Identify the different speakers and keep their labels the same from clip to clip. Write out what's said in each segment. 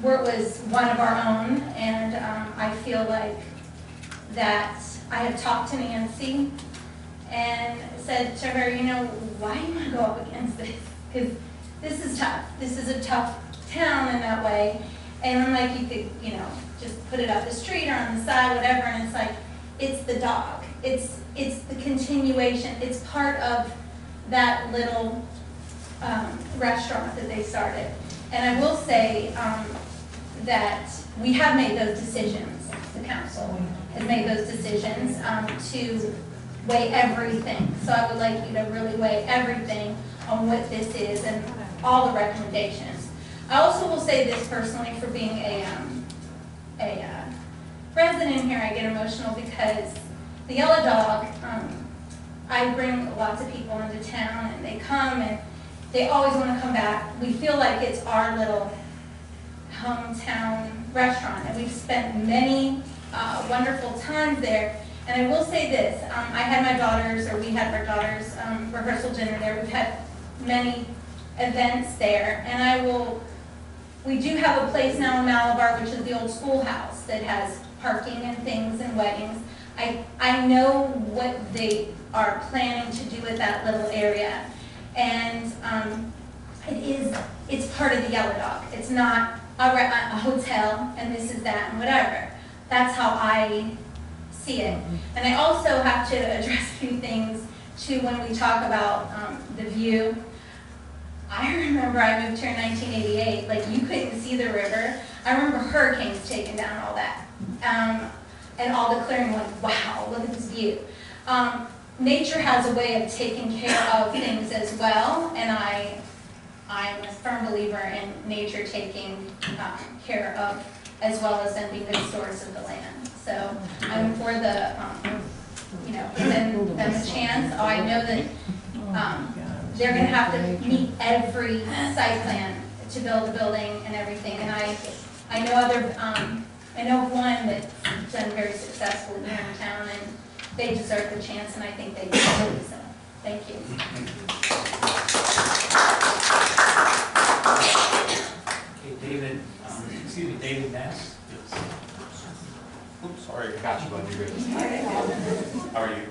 Speaker 1: Wirt was one of our own, and I feel like that I have talked to Nancy and said to her, you know, why do you want to go up against this? Because this is tough. This is a tough town in that way. And I'm like, you could, you know, just put it up the street or on the side, whatever, and it's like, it's the dog. It's the continuation. It's part of that little restaurant that they started. And I will say that we have made those decisions. The council has made those decisions to weigh everything. So I would like you to really weigh everything on what this is and all the recommendations. I also will say this personally, for being a resident here, I get emotional because the Yellow Dog, I bring lots of people into town and they come and they always want to come back. We feel like it's our little hometown restaurant, and we've spent many wonderful times there. And I will say this, I had my daughters, or we had our daughters' rehearsal dinner there. We've had many events there, and we do have a place now in Malabar, which is the old schoolhouse, that has parking and things and weddings. I know what they are planning to do with that little area, and it's part of the Yellow Dog. It's not a hotel and this is that and whatever. That's how I see it. And I also have to address a few things too when we talk about the view. I remember I moved here in 1988, like you couldn't see the river. I remember hurricanes taking down all that. And all the clearing went, wow, look at this view. Nature has a way of taking care of things as well, and I'm a firm believer in nature taking care of, as well as them being good stewards of the land. So I'm for the, you know, giving them a chance. Oh, I know that they're going to have to meet every site plan to build a building and everything. And I know other, I know one that's done very successfully here in town, and they deserve the chance, and I think they do. So, thank you.
Speaker 2: Okay, David, David Ness.
Speaker 3: Oops, sorry, I got you, buddy. How are you?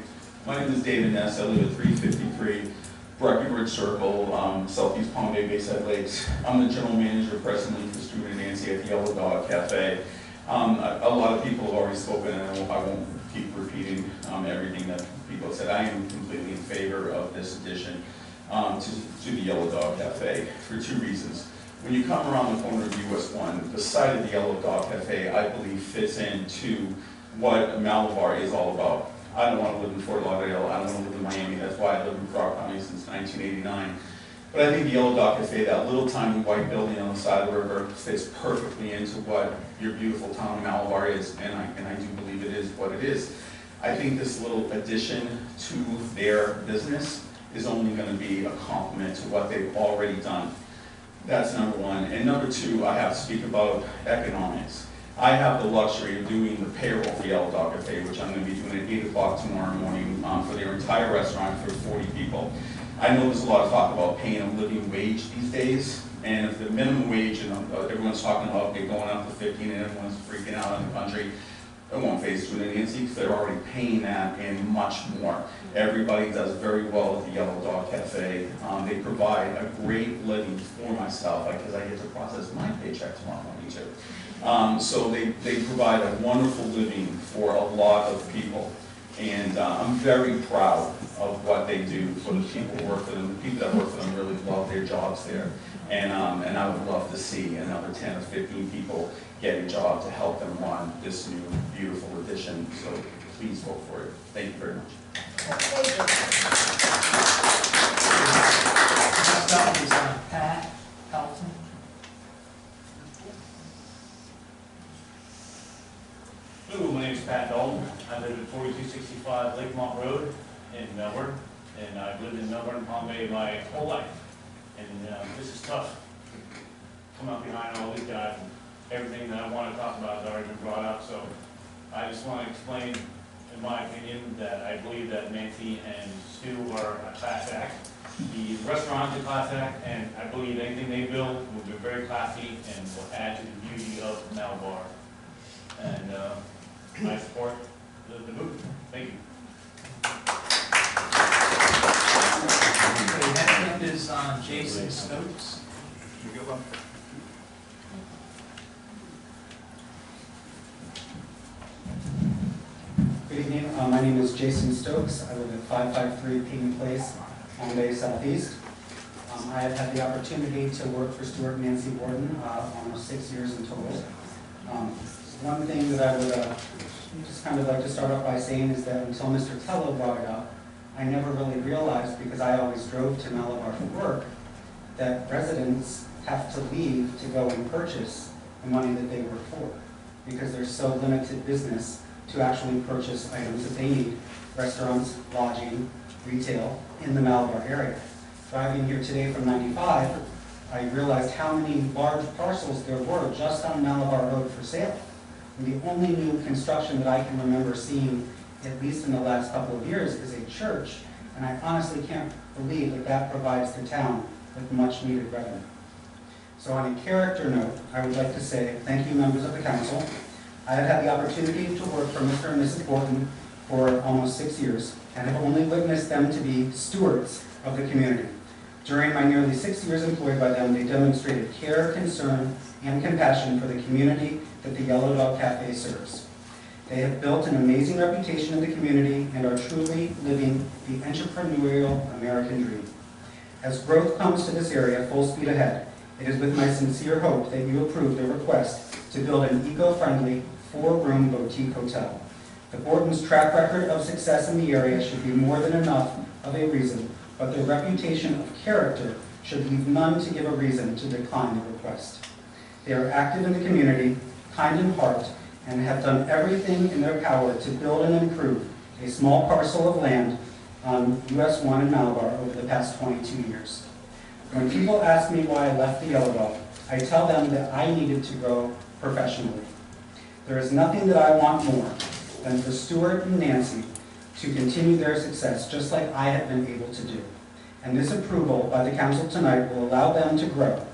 Speaker 3: My name is David Ness. I live at 353 Breckenridge Circle, Southeast Palm Bay, Bayside Lakes. I'm the general manager, presently for Stuart and Nancy at the Yellow Dog Cafe. A lot of people have already spoken, and I won't keep repeating everything that people have said. I am completely in favor of this addition to the Yellow Dog Cafe for two reasons. When you come around the corner of US 1, the site of the Yellow Dog Cafe, I believe, fits into what Malabar is all about. I don't want to live in Fort Lauderdale. I don't want to live in Miami. That's why I live in Clark County since 1989. But I think the Yellow Dog Cafe, that little tiny white building on the side of the river, fits perfectly into what your beautiful town of Malabar is, and I do believe it is what it is. I think this little addition to their business is only going to be a compliment to what they've already done. That's number one. And number two, I have to speak about economics. I have the luxury of doing the payroll for Yellow Dog Cafe, which I'm going to be doing at 8 o'clock tomorrow morning for their entire restaurant for 40 people. I know there's a lot of talk about paying a living wage these days, and if the minimum wage, and everyone's talking about it going up to 15 and everyone's freaking out in the country, it won't phase Stuart and Nancy because they're already paying that and much more. Everybody does very well at the Yellow Dog Cafe. They provide a great living for myself because I get to process my paycheck tomorrow morning too. So they provide a wonderful living for a lot of people. And I'm very proud of what they do for the people who work for them. The people that work for them really love their jobs there. And I would love to see another 10 or 15 people get a job to help them run this new beautiful addition. So please vote for it. Thank you very much.
Speaker 2: Next up is Pat Elton.
Speaker 4: Hello, my name is Pat Dalton. I live at 4265 Lakemont Road in Melbourne, and I've lived in Melbourne and Palm Bay my whole life. And this is tough. Come up behind all these guys, and everything that I want to talk about has already been brought up. So I just want to explain, in my opinion, that I believe that Nancy and Stu are a class act. The restaurant's a class act, and I believe anything they build will be very classy and will add to the beauty of Malabar. And I support the move. Thank you.
Speaker 2: Okay, next up is Jason Stokes.
Speaker 5: Good evening. My name is Jason Stokes. I live at 553 Peyton Place, Palm Bay Southeast. I have had the opportunity to work for Stuart and Nancy Borden almost 6 years in total. One thing that I would just kind of like to start off by saying is that until Mr. Tello brought it up, I never really realized, because I always drove to Malabar for work, that residents have to leave to go and purchase the money that they work for, because there's so limited business to actually purchase items that they need, restaurants, lodging, retail, in the Malabar area. Driving here today from 95, I realized how many large parcels there were just on Malabar Road for sale. And the only new construction that I can remember seeing, at least in the last couple of years, is a church, and I honestly can't believe that that provides the town with much needed revenue. So on a character note, I would like to say thank you, members of the council. I have had the opportunity to work for Mr. and Mrs. Borden for almost 6 years, and have only witnessed them to be stewards of the community. During my nearly 6 years employed by them, they demonstrated care, concern, and compassion for the community that the Yellow Dog Cafe serves. They have built an amazing reputation in the community and are truly living the entrepreneurial American dream. As growth comes to this area full speed ahead, it is with my sincere hope that you approve the request to build an eco-friendly 4-room boutique hotel. The Borden's track record of success in the area should be more than enough of a reason, but their reputation of character should leave none to give a reason to decline the request. They are active in the community, kind in heart, and have done everything in their power to build and improve a small parcel of land on US 1 in Malabar over the past 22 years. When people ask me why I left the Yellow Dog, I tell them that I needed to grow professionally. There is nothing that I want more than for Stuart and Nancy to continue their success just like I have been able to do. And this approval by the council tonight will allow them to grow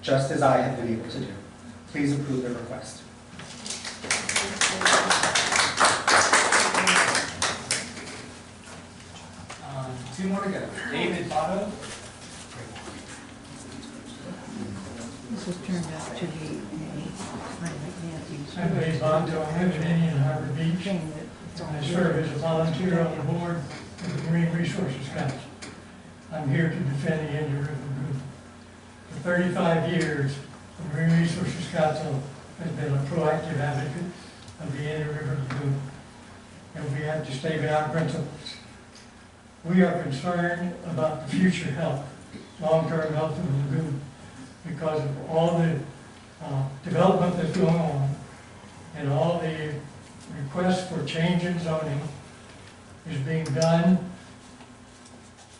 Speaker 5: just as I have been able to do. Please approve the request.
Speaker 2: Two more to go. David Otto.
Speaker 6: This was turned out to be
Speaker 7: I'm Dave Bondo. I live in Indian Harbor Beach. I serve as a volunteer on the board of the Marine Resources Council. I'm here to defend the Indian River Lagoon. For 35 years, the Marine Resources Council has been a proactive advocate of the Indian River Lagoon, and we have to stay by our principles. We are concerned about the future health, long-term health of the lagoon, because of all the development that's going on and all the requests for change in zoning is being done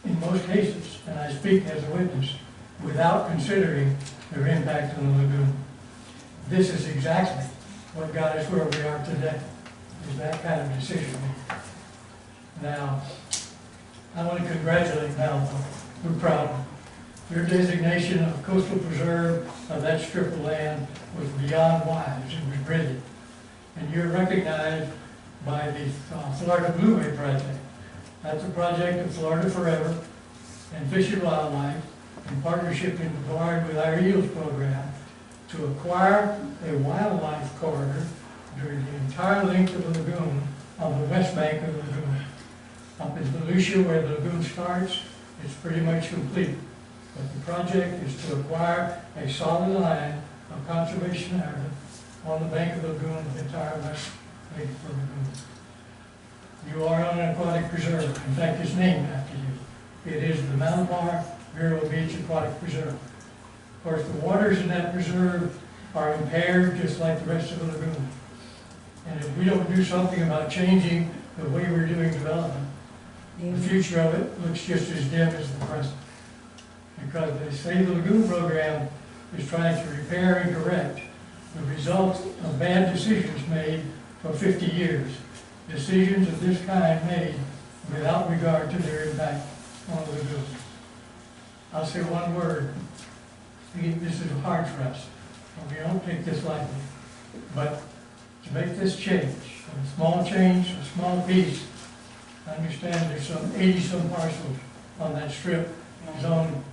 Speaker 7: in most cases, and I speak as a witness, without considering their impact on the lagoon. This is exactly what got us where we are today, is that kind of decision making. Now, I want to congratulate Malabar. We're proud. Your designation of coastal preserve of that strip of land was beyond wise. It was brilliant. And you're recognized by the Florida Blueway Project. That's a project of Florida Forever and Fish and Wildlife in partnership in regard with our EELS program to acquire a wildlife corridor during the entire length of the lagoon on the west bank of the lagoon. Up in Volusia, where the lagoon starts, it's pretty much complete. But the project is to acquire a solid line of conservation area on the bank of the lagoon, the entire west bank of the lagoon. You are on an aquatic preserve. In fact, it's named after you. It is the Malabar Vero Beach Aquatic Preserve. Of course, the waters in that preserve are impaired just like the rest of the lagoon. And if we don't do something about changing the way we're doing development, the future of it looks just as dim as the present. Because they say the lagoon program is trying to repair and correct the result of bad decisions made for 50 years. Decisions of this kind made without regard to their impact on the lagoon. I'll say one word. This is hard for us, and we don't take this lightly. But to make this change, a small change, a small piece, I understand there's some 80-some parcels on that strip zone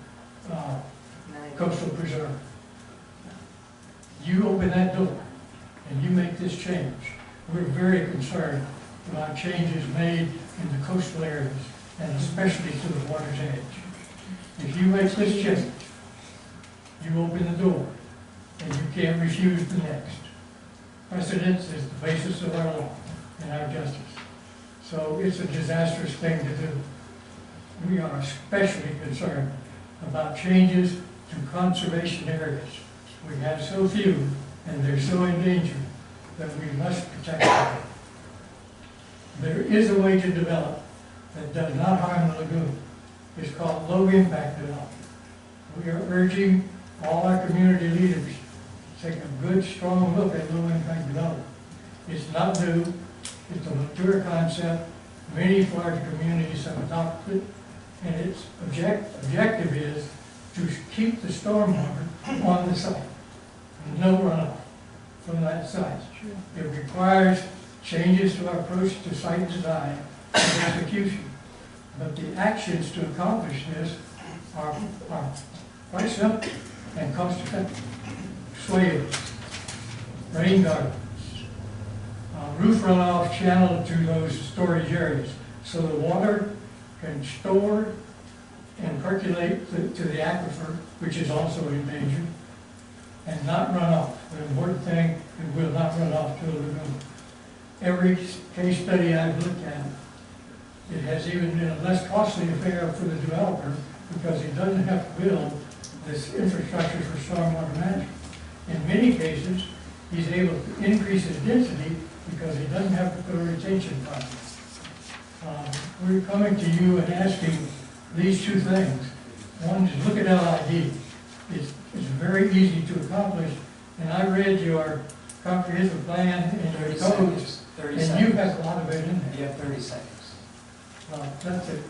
Speaker 7: coastal preserve. You open that door and you make this change. We're very concerned about changes made in the coastal areas and especially to the water's edge. If you make this change, you open the door and you can't refuse the next. Precedence is the basis of our law and our justice. So it's a disastrous thing to do. We are especially concerned about changes to conservation areas. We have so few and they're so endangered that we must protect them. There is a way to develop that does not harm the lagoon. It's called low impact development. We are urging all our community leaders to take a good, strong look at low impact development. It's not new, it's a mature concept. Many large communities have adopted it, and its objective is to keep the stormwater on the site. No runoff from that site. It requires changes to our approach to site design and execution. But the actions to accomplish this are quite simple and cost effective. Swales, rain gardens, roof runoff channeled to those storage areas so the water can store and percolate to the aquifer, which is also endangered, and not run off. The important thing, it will not run off to the lagoon. Every case study I've looked at, it has even been a less costly affair for the developer because he doesn't have to build this infrastructure for stormwater management. In many cases, he's able to increase his density because he doesn't have to put a retention pond. We're coming to you and asking these two things. One is look at LID. It's very easy to accomplish. And I read your comprehensive plan and your codes, and you have a lot of it in there.
Speaker 2: You have 30 seconds.
Speaker 7: Well, that's it.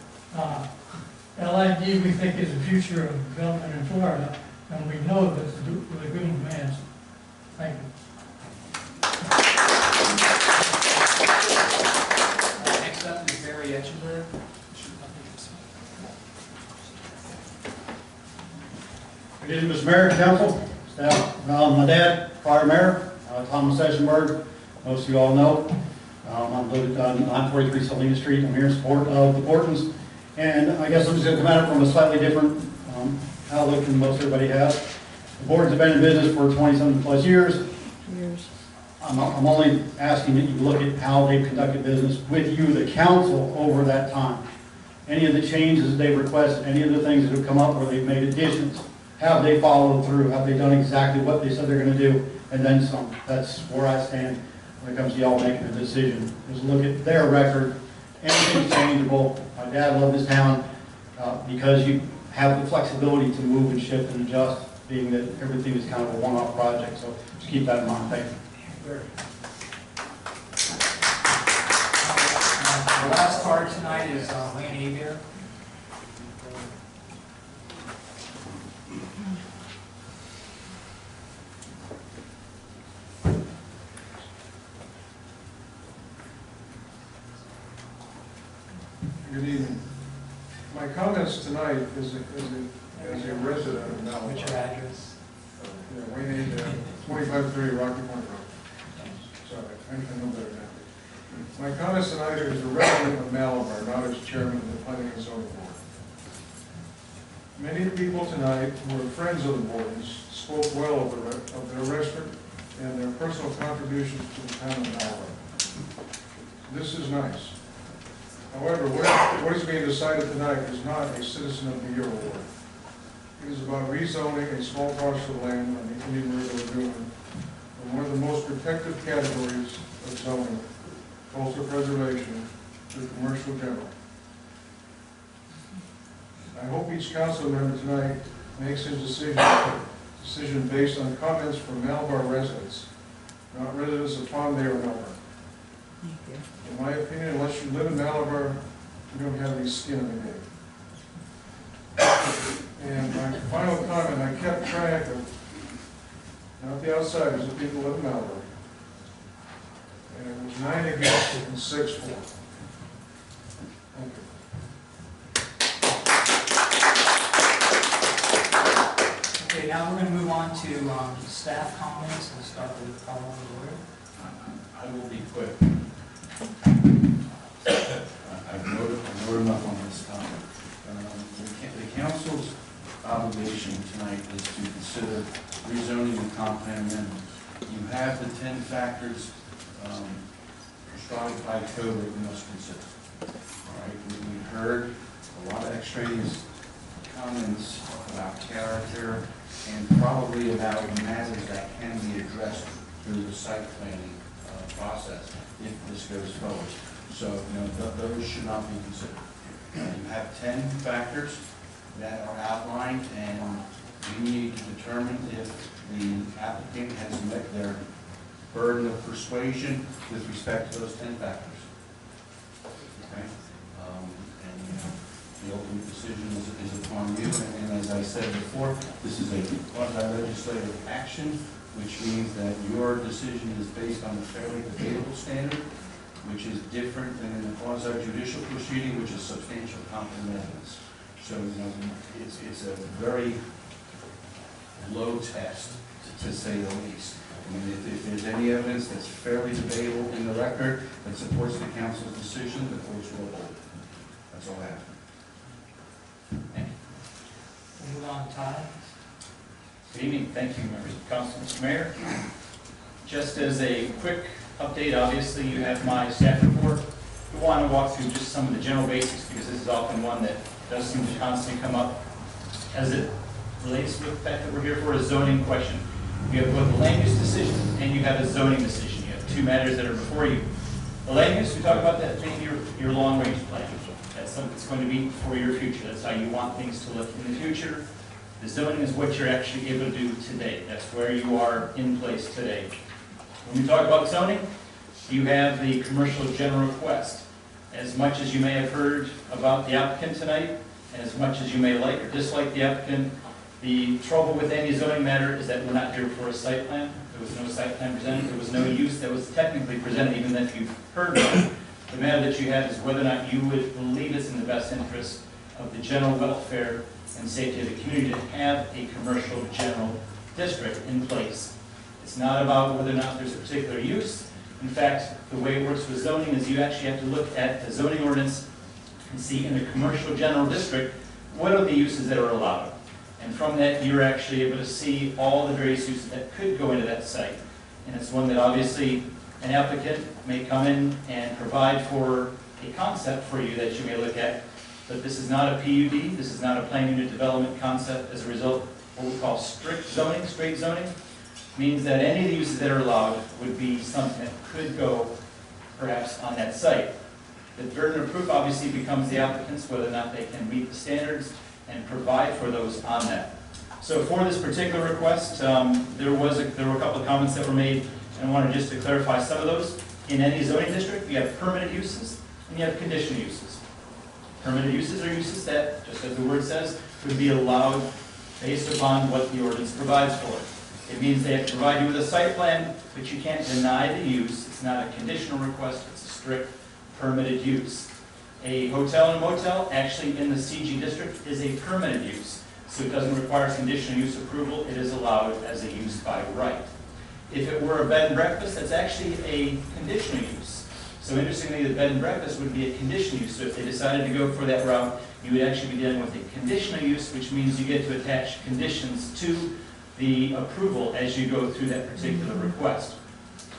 Speaker 7: LID we think is the future of development in Florida, and we know that the lagoon demands it. Thank you.
Speaker 2: Next up is Barry Etchenberg.
Speaker 8: Good evening, Mr. Mayor, Council, staff. My dad, prior mayor, Thomas Etchenberg, most of you all know. I'm located on 943 Salinas Street. I'm here in support of the Bortons. And I guess I'm just going to come at it from a slightly different outlook than most everybody has. The Bortons have been in business for 20-something plus years. I'm only asking that you look at how they've conducted business with you, the council, over that time. Any of the changes that they've requested, any of the things that have come up where they've made additions, have they followed through? Have they done exactly what they said they're going to do? And then some. That's where I stand when it comes to y'all making a decision. Just look at their record. Anything's changeable. My dad loved this town because you have the flexibility to move and shift and adjust, being that everything is kind of a one-off project. So just keep that in mind. Thank you.
Speaker 2: The last card tonight is Lanny Avier.
Speaker 9: Good evening. My comments tonight as a resident of Malibu.
Speaker 2: What's your address?
Speaker 9: We need 2530 Rocky Point Road. Sorry, I know better now. My comments tonight are as a resident of Malabar, not as chairman of the Planning and Zoning Board. Many people tonight who are friends of the Bordens spoke well of their restaurant and their personal contributions to the town of Malabar. This is nice. However, what is being decided tonight is not a Citizen of the Year award. It is about rezoning a small parcel of land on the Indian River Lagoon from one of the most protected categories of zoning, coastal preservation, to commercial general. I hope each council member tonight makes his decision based on comments from Malabar residents, not residents of Palm Bay or Melbourne. In my opinion, unless you live in Malabar, you don't have any skin in the game. And my final comment, I kept track of, not the outsiders, the people in Melbourne. And it was 9 against and 6 for. Thank you.
Speaker 2: Okay, now we're going to move on to staff comments. We'll start with Carl Lawyer.
Speaker 10: I will be quick. I've wrote enough on this topic. The council's obligation tonight is to consider rezoning and comp plan amendment. You have the 10 factors prescribed by code that you must consider. All right, we heard a lot of extraneous comments about character and probably about matters that can be addressed through the site planning process if this goes forward. So, those should not be considered. You have 10 factors that are outlined, and we need to determine if the applicant has met their burden of persuasion with respect to those 10 factors. Okay? The ultimate decision is upon you, and as I said before, this is a quasi-legislative action, which means that your decision is based on a fairly debatable standard, which is different than in a quasi-judicial proceeding, which is substantial competent evidence. So, it's a very low test, to say the least. I mean, if there's any evidence that's fairly debatable in the record that supports the council's decision, the courts will hold it. That's all I have.
Speaker 2: We'll move on to Todd.
Speaker 11: Good evening. Thank you, members of council. Mr. Mayor, just as a quick update, obviously you have my staff report. We want to walk through just some of the general basics because this is often one that does seem to constantly come up as it relates to the fact that we're here for a zoning question. You have both a land use decision and you have a zoning decision. You have two matters that are before you. The land use, we talk about that being your long-range plan. That's something that's going to be for your future. That's how you want things to look in the future. The zoning is what you're actually able to do today. That's where you are in place today. When we talk about zoning, you have the commercial general request. As much as you may have heard about the applicant tonight, and as much as you may like or dislike the applicant, the trouble with any zoning matter is that we're not here for a site plan. There was no site plan presented. There was no use that was technically presented, even if you've heard about it. The matter that you have is whether or not you would believe it's in the best interest of the general welfare and safety of the community to have a commercial general district in place. It's not about whether or not there's a particular use. In fact, the way it works with zoning is you actually have to look at the zoning ordinance and see in the commercial general district, what are the uses that are allowed? And from that, you're actually able to see all the various uses that could go into that site. And it's one that obviously an applicant may come in and provide for a concept for you that you may look at. But this is not a PUD, this is not a plan unit development concept. As a result, what we call strict zoning, straight zoning, means that any of the uses that are allowed would be something that could go perhaps on that site. The burden of proof obviously becomes the applicants, whether or not they can meet the standards and provide for those on that. So for this particular request, there were a couple of comments that were made, and I wanted just to clarify some of those. In any zoning district, you have permitted uses and you have conditional uses. Permitted uses are uses that, just as the word says, would be allowed based upon what the ordinance provides for. It means they have to provide you with a site plan, but you can't deny the use. It's not a conditional request, it's a strict permitted use. A hotel and motel, actually in the CG district, is a permitted use. So it doesn't require conditional use approval, it is allowed as a use by right. If it were a bed and breakfast, that's actually a conditional use. So interestingly, the bed and breakfast would be a conditional use. So if they decided to go for that route, you would actually be dealing with a conditional use, which means you get to attach conditions to the approval as you go through that particular request.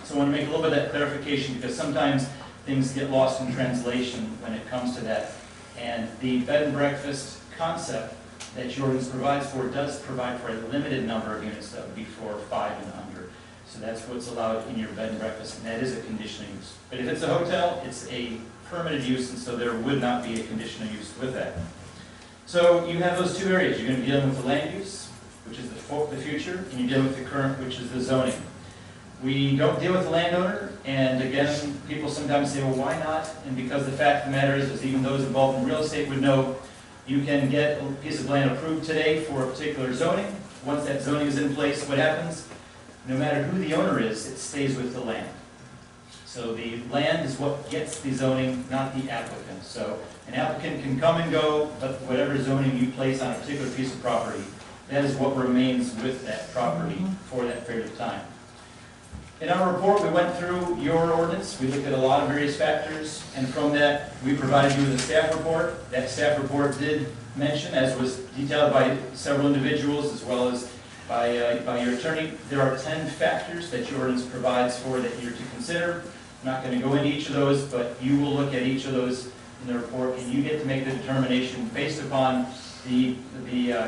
Speaker 11: So I want to make a little bit of that clarification because sometimes things get lost in translation when it comes to that. And the bed and breakfast concept that your ordinance provides for does provide for a limited number of units, that would be 4 or 5 and under. So that's what's allowed in your bed and breakfast, and that is a conditional use. But if it's a hotel, it's a permitted use, and so there would not be a conditional use with that. So you have those two areas. You're going to be dealing with the land use, which is the future, and you deal with the current, which is the zoning. We don't deal with the landowner, and again, people sometimes say, well, why not? And because the fact of the matter is even those involved in real estate would know You can get a piece of land approved today for a particular zoning. Once that zoning is in place, what happens? No matter who the owner is, it stays with the land. So the land is what gets the zoning, not the applicant. So an applicant can come and go, but whatever zoning you place on a particular piece of property, that is what remains with that property for that period of time. In our report, we went through your ordinance. We looked at a lot of various factors, and from that, we provided you with a staff report. That staff report did mention, as was detailed by several individuals as well as by your attorney, there are 10 factors that your ordinance provides for that you're to consider. I'm not going to go into each of those, but you will look at each of those in the report, and you get to make the determination based upon the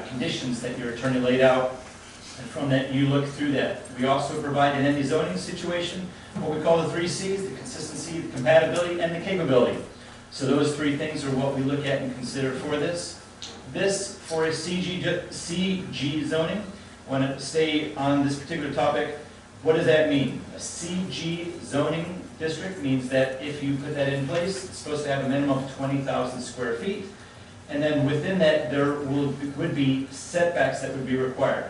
Speaker 11: conditions that your attorney laid out. And from that, you look through that. We also provide in any zoning situation what we call the 3 C's, the consistency, the compatibility, and the capability. So those 3 things are what we look at and consider for this. This, for a CG zoning, I want to stay on this particular topic. What does that mean? A CG zoning district means that if you put that in place, it's supposed to have a minimum of 20,000 square feet. And then within that, there would be setbacks that would be required.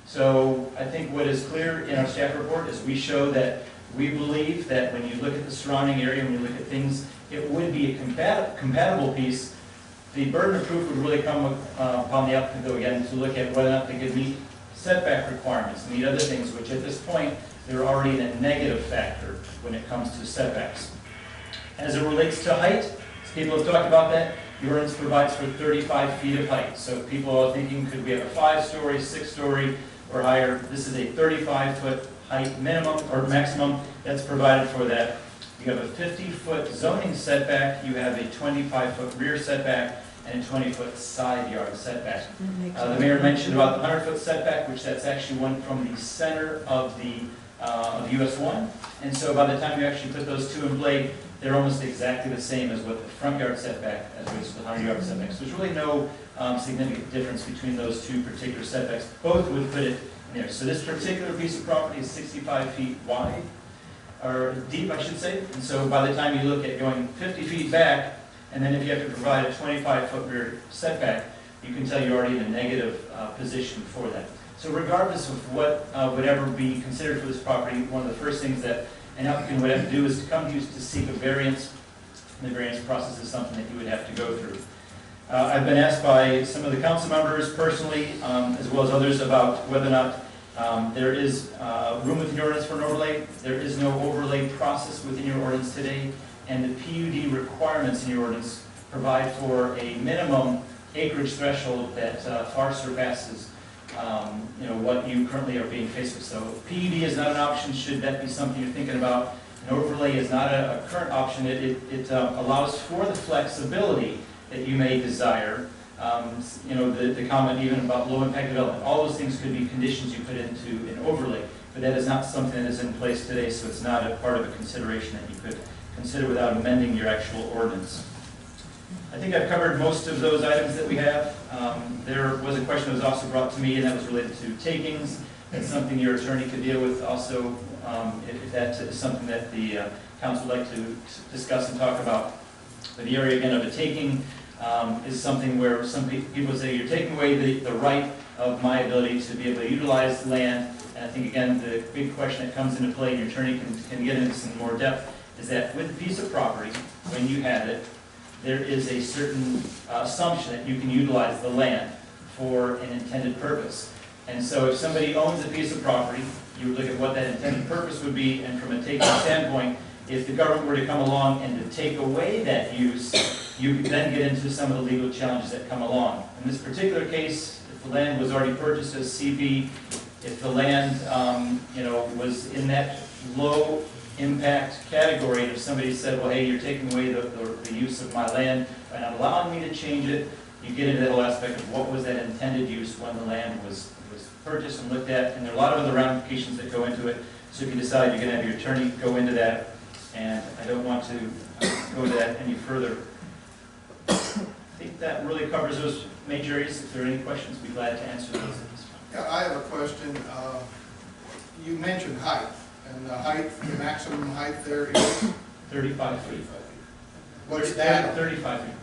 Speaker 11: So I think what is clear in our staff report is we show that we believe that when you look at the surrounding area, when you look at things, it would be a compatible piece. The burden of proof would really come upon the applicant, though, again, to look at whether or not they could meet setback requirements, meet other things, which at this point, they're already in a negative factor when it comes to setbacks. As it relates to height, as people have talked about that, the ordinance provides for 35 feet of height. So if people are thinking, could we have a 5-story, 6-story, or higher? This is a 35-foot height minimum or maximum that's provided for that. You have a 50-foot zoning setback, you have a 25-foot rear setback, and a 20-foot side yard setback. The mayor mentioned about the 100-foot setback, which that's actually one from the center of the US 1. And so by the time you actually put those 2 in play, they're almost exactly the same as what the front yard setback as opposed to the 100-yard setback. So there's really no significant difference between those 2 particular setbacks. Both would put it in there. So this particular piece of property is 65 feet wide, or deep, I should say. And so by the time you look at going 50 feet back, and then if you have to provide a 25-foot rear setback, you can tell you're already in a negative position for that. So regardless of what would ever be considered for this property, one of the first things that an applicant would have to do is to come to you to seek a variance. And the variance process is something that you would have to go through. I've been asked by some of the council members personally, as well as others, about whether or not there is room within your ordinance for an overlay. There is no overlay process within your ordinance today, and the PUD requirements in your ordinance provide for a minimum acreage threshold that far surpasses what you currently are being faced with. So PUD is not an option should that be something you're thinking about. An overlay is not a current option. It allows for the flexibility that you may desire. The comment even about low impact development, all those things could be conditions you put into an overlay, but that is not something that is in place today, so it's not a part of a consideration that you could consider without amending your actual ordinance. I think I've covered most of those items that we have. There was a question that was also brought to me, and that was related to takings. That's something your attorney could deal with also, if that is something that the council would like to discuss and talk about. But the area, again, of a taking is something where some people say you're taking away the right of my ability to be able to utilize land. And I think, again, the big question that comes into play, and your attorney can get into this in more depth, is that with a piece of property, when you have it, there is a certain assumption that you can utilize the land for an intended purpose. And so if somebody owns a piece of property, you would look at what that intended purpose would be, and from a taking standpoint, if the government were to come along and to take away that use, you could then get into some of the legal challenges that come along. In this particular case, if the land was already purchased as CB, if the land was in that low impact category, and if somebody said, well, hey, you're taking away the use of my land by not allowing me to change it, you get into that whole aspect of what was that intended use when the land was purchased and looked at, and there are a lot of other ramifications that go into it. So if you decide you're going to have your attorney go into that, and I don't want to go into that any further. I think that really covers those major areas. If there are any questions, we'd be glad to answer those at this time.
Speaker 9: Yeah, I have a question. You mentioned height, and the maximum height there is
Speaker 11: 35 feet.
Speaker 9: What's that?
Speaker 11: 35 feet.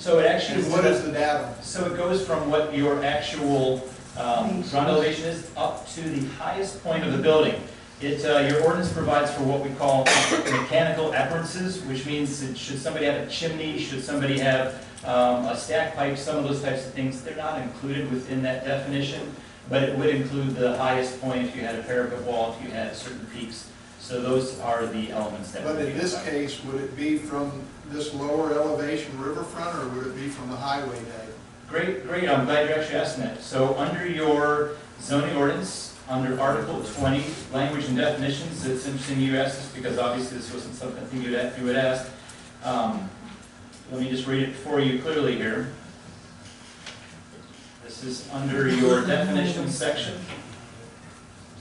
Speaker 11: So it actually.
Speaker 12: And what is the datum?
Speaker 11: So it goes from what your actual ground elevation is up to the highest point of the building. Your ordinance provides for what we call mechanical appearances, which means that should somebody have a chimney, should somebody have a stack pipe, some of those types of things, they're not included within that definition, but it would include the highest point if you had a parapet wall, if you had certain peaks. So those are the elements that.
Speaker 12: But in this case, would it be from this lower elevation riverfront, or would it be from the highway, Dave?
Speaker 11: Great, I'm glad you're actually asking that. So under your zoning ordinance, under Article 20, language and definitions, it's interesting you asked this because obviously this wasn't something you would ask. Let me just read it for you clearly here. This is under your definitions section.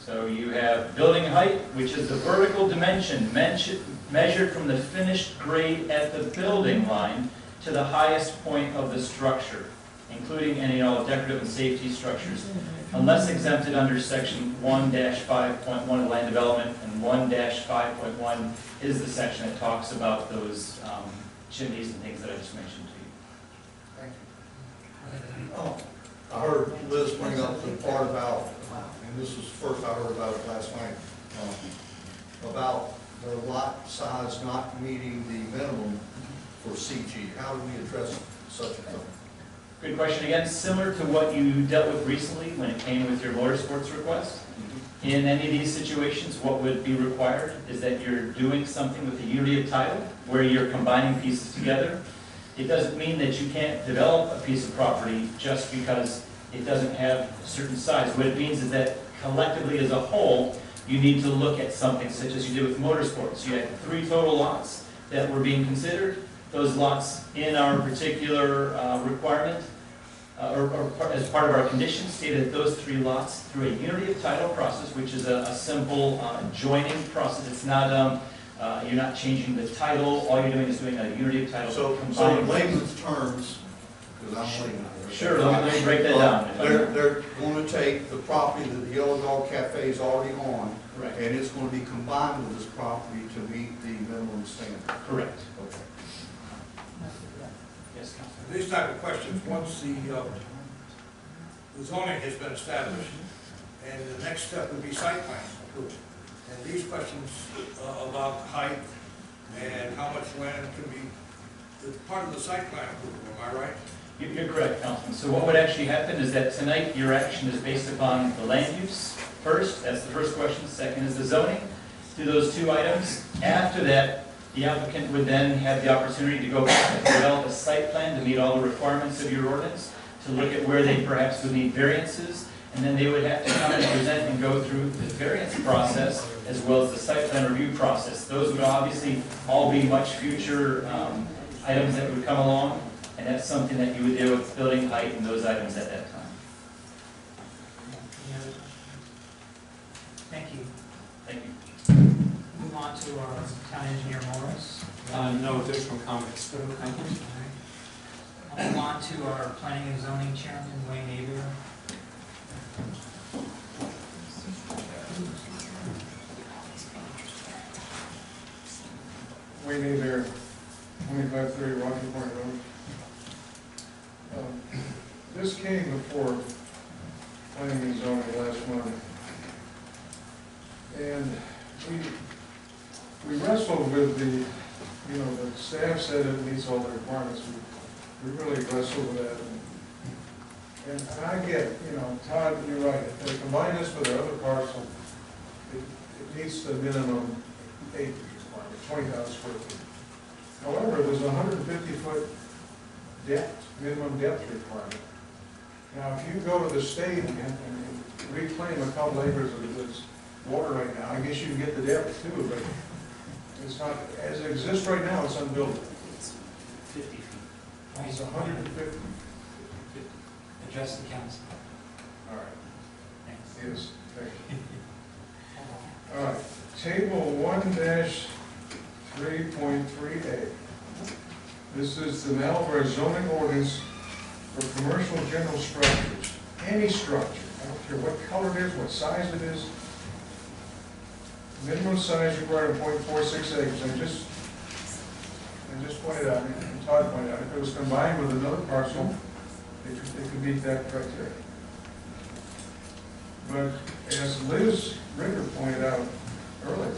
Speaker 11: So you have building height, which is the vertical dimension measured from the finished grade at the building line to the highest point of the structure, including any and all decorative and safety structures, unless exempted under section 1-5.1 of land development, and 1-5.1 is the section that talks about those chimneys and things that I just mentioned to you.
Speaker 12: Thank you. Oh, I heard Liz bring up the part about, and this was the first I heard about it last night, about the lot size not meeting the minimum for CG. How do we address such a thing?
Speaker 11: Good question. Again, similar to what you dealt with recently when it came with your motorsports request. In any of these situations, what would be required is that you're doing something with the unity of title, where you're combining pieces together. It doesn't mean that you can't develop a piece of property just because it doesn't have a certain size. What it means is that collectively as a whole, you need to look at something such as you did with motorsports. You had 3 total lots that were being considered. Those lots in our particular requirement, or as part of our conditions, stated that those 3 lots through a unity of title process, which is a simple joining process. It's not, you're not changing the title. All you're doing is doing a unity of title.
Speaker 12: So in layman's terms, because I'm layman.
Speaker 11: Sure, let me break that down.
Speaker 12: They're going to take the property that the Yellow Dog Cafe is already on,
Speaker 11: Correct.
Speaker 12: and it's going to be combined with this property to meet the minimum standard.
Speaker 11: Correct.
Speaker 12: Okay.
Speaker 11: Yes, Councilman.
Speaker 13: These type of questions, once the zoning has been established, and the next step would be site plan approval. And these questions about height and how much land can be, it's part of the site plan approval, am I right?
Speaker 11: You're correct, Councilman. So what would actually happen is that tonight your action is based upon the land use first. That's the first question. Second is the zoning. Do those 2 items. After that, the applicant would then have the opportunity to go back and develop a site plan to meet all the requirements of your ordinance, to look at where they perhaps would need variances, and then they would have to come and present and go through the variance process as well as the site plan review process. Those would obviously all be much future items that would come along, and that's something that you would deal with, building height and those items at that time.
Speaker 2: Any other questions? Thank you.
Speaker 11: Thank you.
Speaker 2: Move on to our town engineer Morris.
Speaker 14: No additional comments. Thank you.
Speaker 2: All right. I'll move on to our planning and zoning chairman, Wayne Avery.
Speaker 9: Wayne Adair, 2530 Rocky Point Road. This came before planning and zoning last month. And we wrestled with the, the staff said it meets all the requirements. We really wrestled with that. And I get, Todd, you're right. If they combine this with the other parcel, it meets the minimum acreage requirement, 20,000 square feet. However, there's a 150-foot depth, minimum depth requirement. Now, if you go to the state and reclaim a couple acres of this water right now, I guess you can get the depth too, but it's not, as it exists right now, it's unbuildable.
Speaker 2: It's 50 feet.
Speaker 9: It's 150.
Speaker 2: Address the council.
Speaker 9: All right.
Speaker 2: Thanks.
Speaker 9: Yes, thank you. All right, table 1-3.3A. This is the Malvern zoning ordinance for commercial general structures. Any structure, I don't care what color it is, what size it is. Minimum size required of 0.46 acres. and just pointed out, and Todd pointed out, if it was combined with another parcel, it could meet that criteria. But as Liz Ritter pointed out earlier,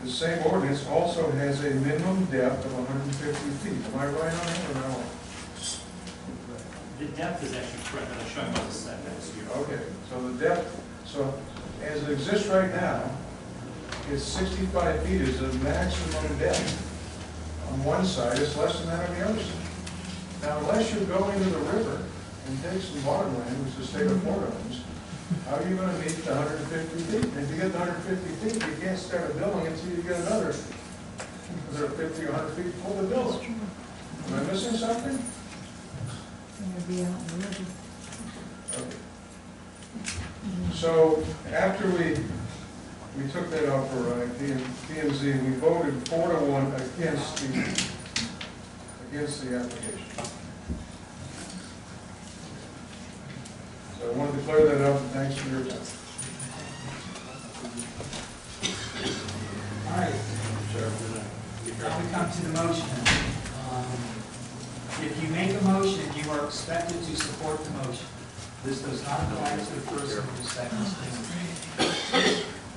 Speaker 9: the same ordinance also has a minimum depth of 150 feet. Am I right on that or no?
Speaker 11: The depth is actually correct, and I'll show you about the setbacks here.
Speaker 9: Okay, so the depth, so as it exists right now, it's 65 feet is the maximum depth. On one side, it's less than that on the other side. Now, unless you go into the river and take some waterland, which the state of Florida owns, how are you going to meet the 150 feet? And if you get the 150 feet, you can't start a building until you get another 50 or 100 feet for the building. Am I missing something?
Speaker 6: Be out in the river.
Speaker 9: Okay. So after we took that out for P&Z, we voted 4-1 against the application. So I want to declare that up, and thanks for your time.
Speaker 2: All right. Now we come to the motion. If you make a motion, you are expected to support the motion. This does not apply to the first or the second.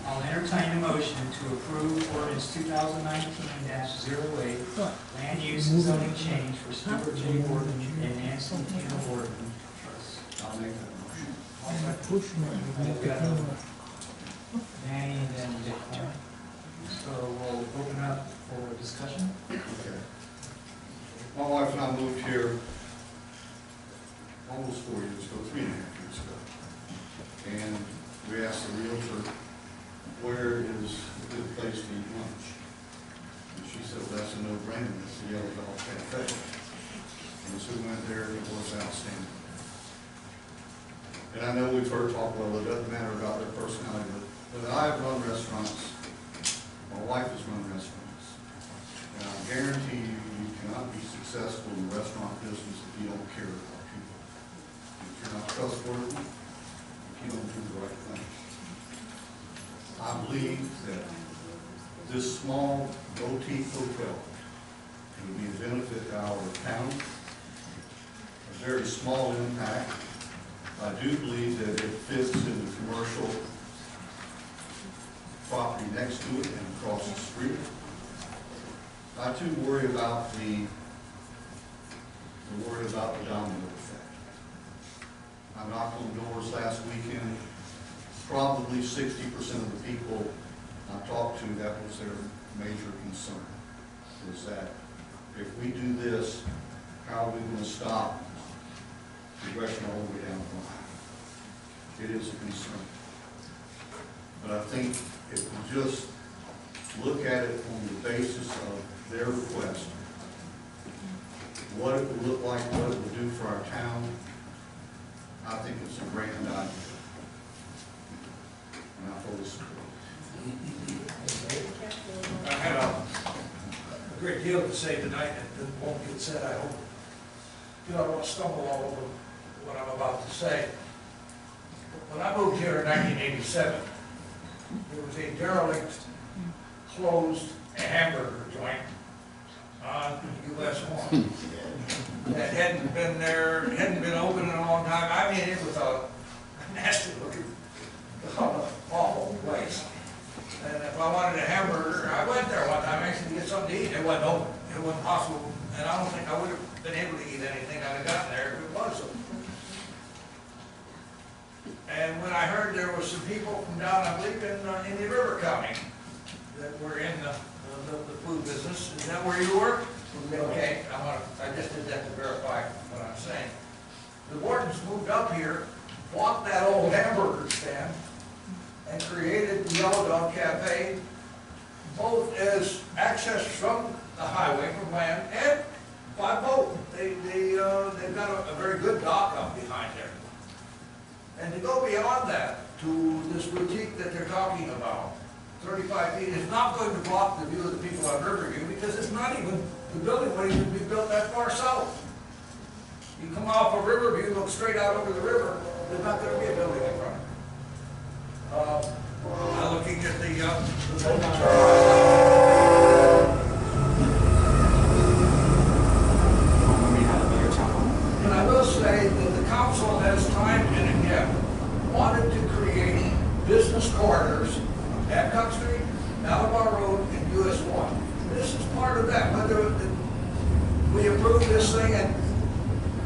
Speaker 2: I'll entertain a motion to approve ordinance 2019-08, land use and zoning change for Stuart J. Gordon and Nancy Tina Gordon Trust.
Speaker 10: I'll make that motion.
Speaker 2: Danny and then Dick. So we'll open up for discussion.
Speaker 12: Okay. My wife and I moved here almost 4 years ago, 3.5 years ago. And we asked the realtor, where is a good place to eat lunch? And she said, well, that's a no-brainer, it's the Yellow Dog Cafe. And so we went there, and it was outstanding. And I know we've heard talk, well, it doesn't matter about their personality, but I've run restaurants, my wife has run restaurants, and I guarantee you, you cannot be successful in the restaurant business if you don't care about people. If you're not trustworthy, if you don't do the right thing. I believe that this small boutique hotel would be a benefit to our town, a very small impact. I do believe that it fits in the commercial property next to it and across the street. I too worry about the domino effect. I knocked on doors last weekend. Probably 60% of the people I talked to, that was their major concern, was that if we do this, how are we going to stop progression all the way down the line? It is a concern. But I think if we just look at it on the basis of their request, what it would look like, what it would do for our town, I think it's a grand idea. And I fully support
Speaker 13: I had a great deal to say tonight, and it won't get said, I hope. You know, I won't stumble all over what I'm about to say. When I moved here in 1987, there was a derelict, closed hamburger joint on US 1 that hadn't been there, hadn't been open in a long time. I mean, it was a nasty looking, awful place. And if I wanted a hamburger, I went there one time actually to get something to eat. It wasn't open. It wasn't possible. And I don't think I would have been able to eat anything I'd have gotten there if it was open. And when I heard there were some people from down, I believe, in the River County that were in the food business. Is that where you work? Okay, I just did that to verify what I'm saying. The Wardens moved up here, bought that old hamburger stand, and created the Yellow Dog Cafe, both as access from the highway, from land, and by boat. They've got a very good dock up behind there. And to go beyond that, to this boutique that they're talking about, 35 feet, is not going to block the view of the people on Riverview, because it's not even, the building won't even be built that far south. You come off of Riverview, look straight out over the river, there's not going to be a building in front. Looking at the Street, Malabar Road, and US 1. This is part of that, whether we approve this thing and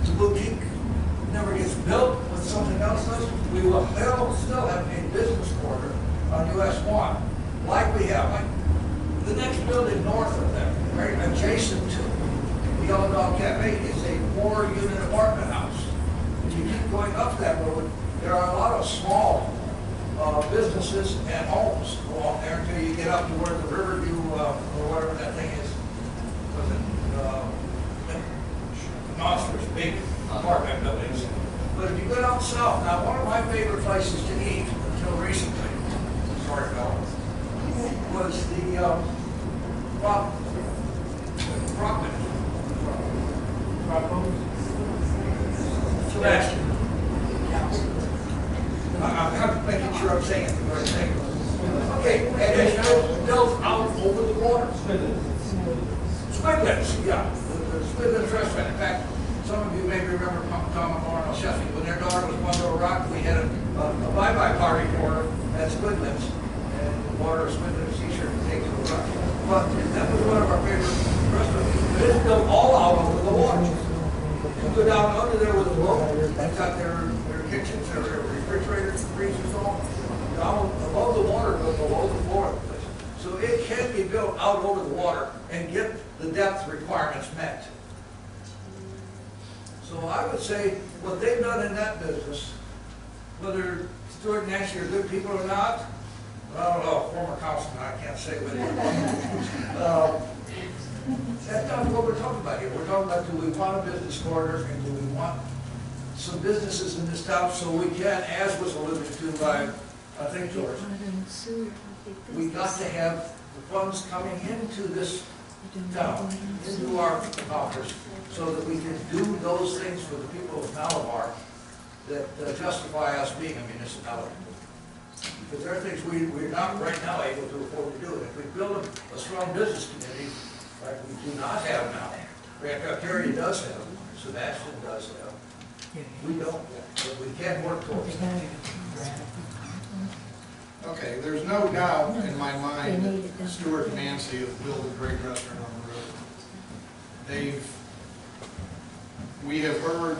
Speaker 13: the boutique never gets built with something else, we will still have a business corridor on US 1, like we have, like the next building north of them, right adjacent to the Yellow Dog Cafe is a 4-unit apartment house. If you keep going up that road, there are a lot of small businesses and homes along there until you get up to where the Riverview, or whatever that thing is, was it, monstrous big apartment buildings. But if you go down south, now one of my favorite places to eat until recently, sorry Mel, was the Sebastian. I'm making sure I'm saying the right thing. Okay, and it's built out over the water. Squidlets, yeah, the Squidlets restaurant. In fact, some of you may remember Tom and Lauren Sheffield. When their daughter was one little rock, we had a bye-bye party for her at Squidlets. And wore a Squidlets t-shirt to take to the rock. But that was one of our favorite restaurants. But it's built all out over the water. You go down under there with a boat, they've got their kitchens, their refrigerators, freezers, all down above the water, but below the floor of the place. So it can be built out over the water and get the depth requirements met. So I would say what they've done in that business, whether Stuart and Nancy are good people or not, I don't know, former councilman, I can't say with that's not what we're talking about here. We're talking about, do we want a business corridor and do we want some businesses in this town so we can, as was alluded to by, I think, George, we got to have the funds coming into this town, into our coffers, so that we can do those things for the people of Malabar that justify us being a municipality. Because there are things we're not right now able to afford to do. And if we build a strong business community, like we do not have now, Terry does have, Sebastian does have, we don't, but we can work towards it.
Speaker 9: Okay, there's no doubt in my mind that Stuart and Nancy have built a great restaurant on the road. We have heard,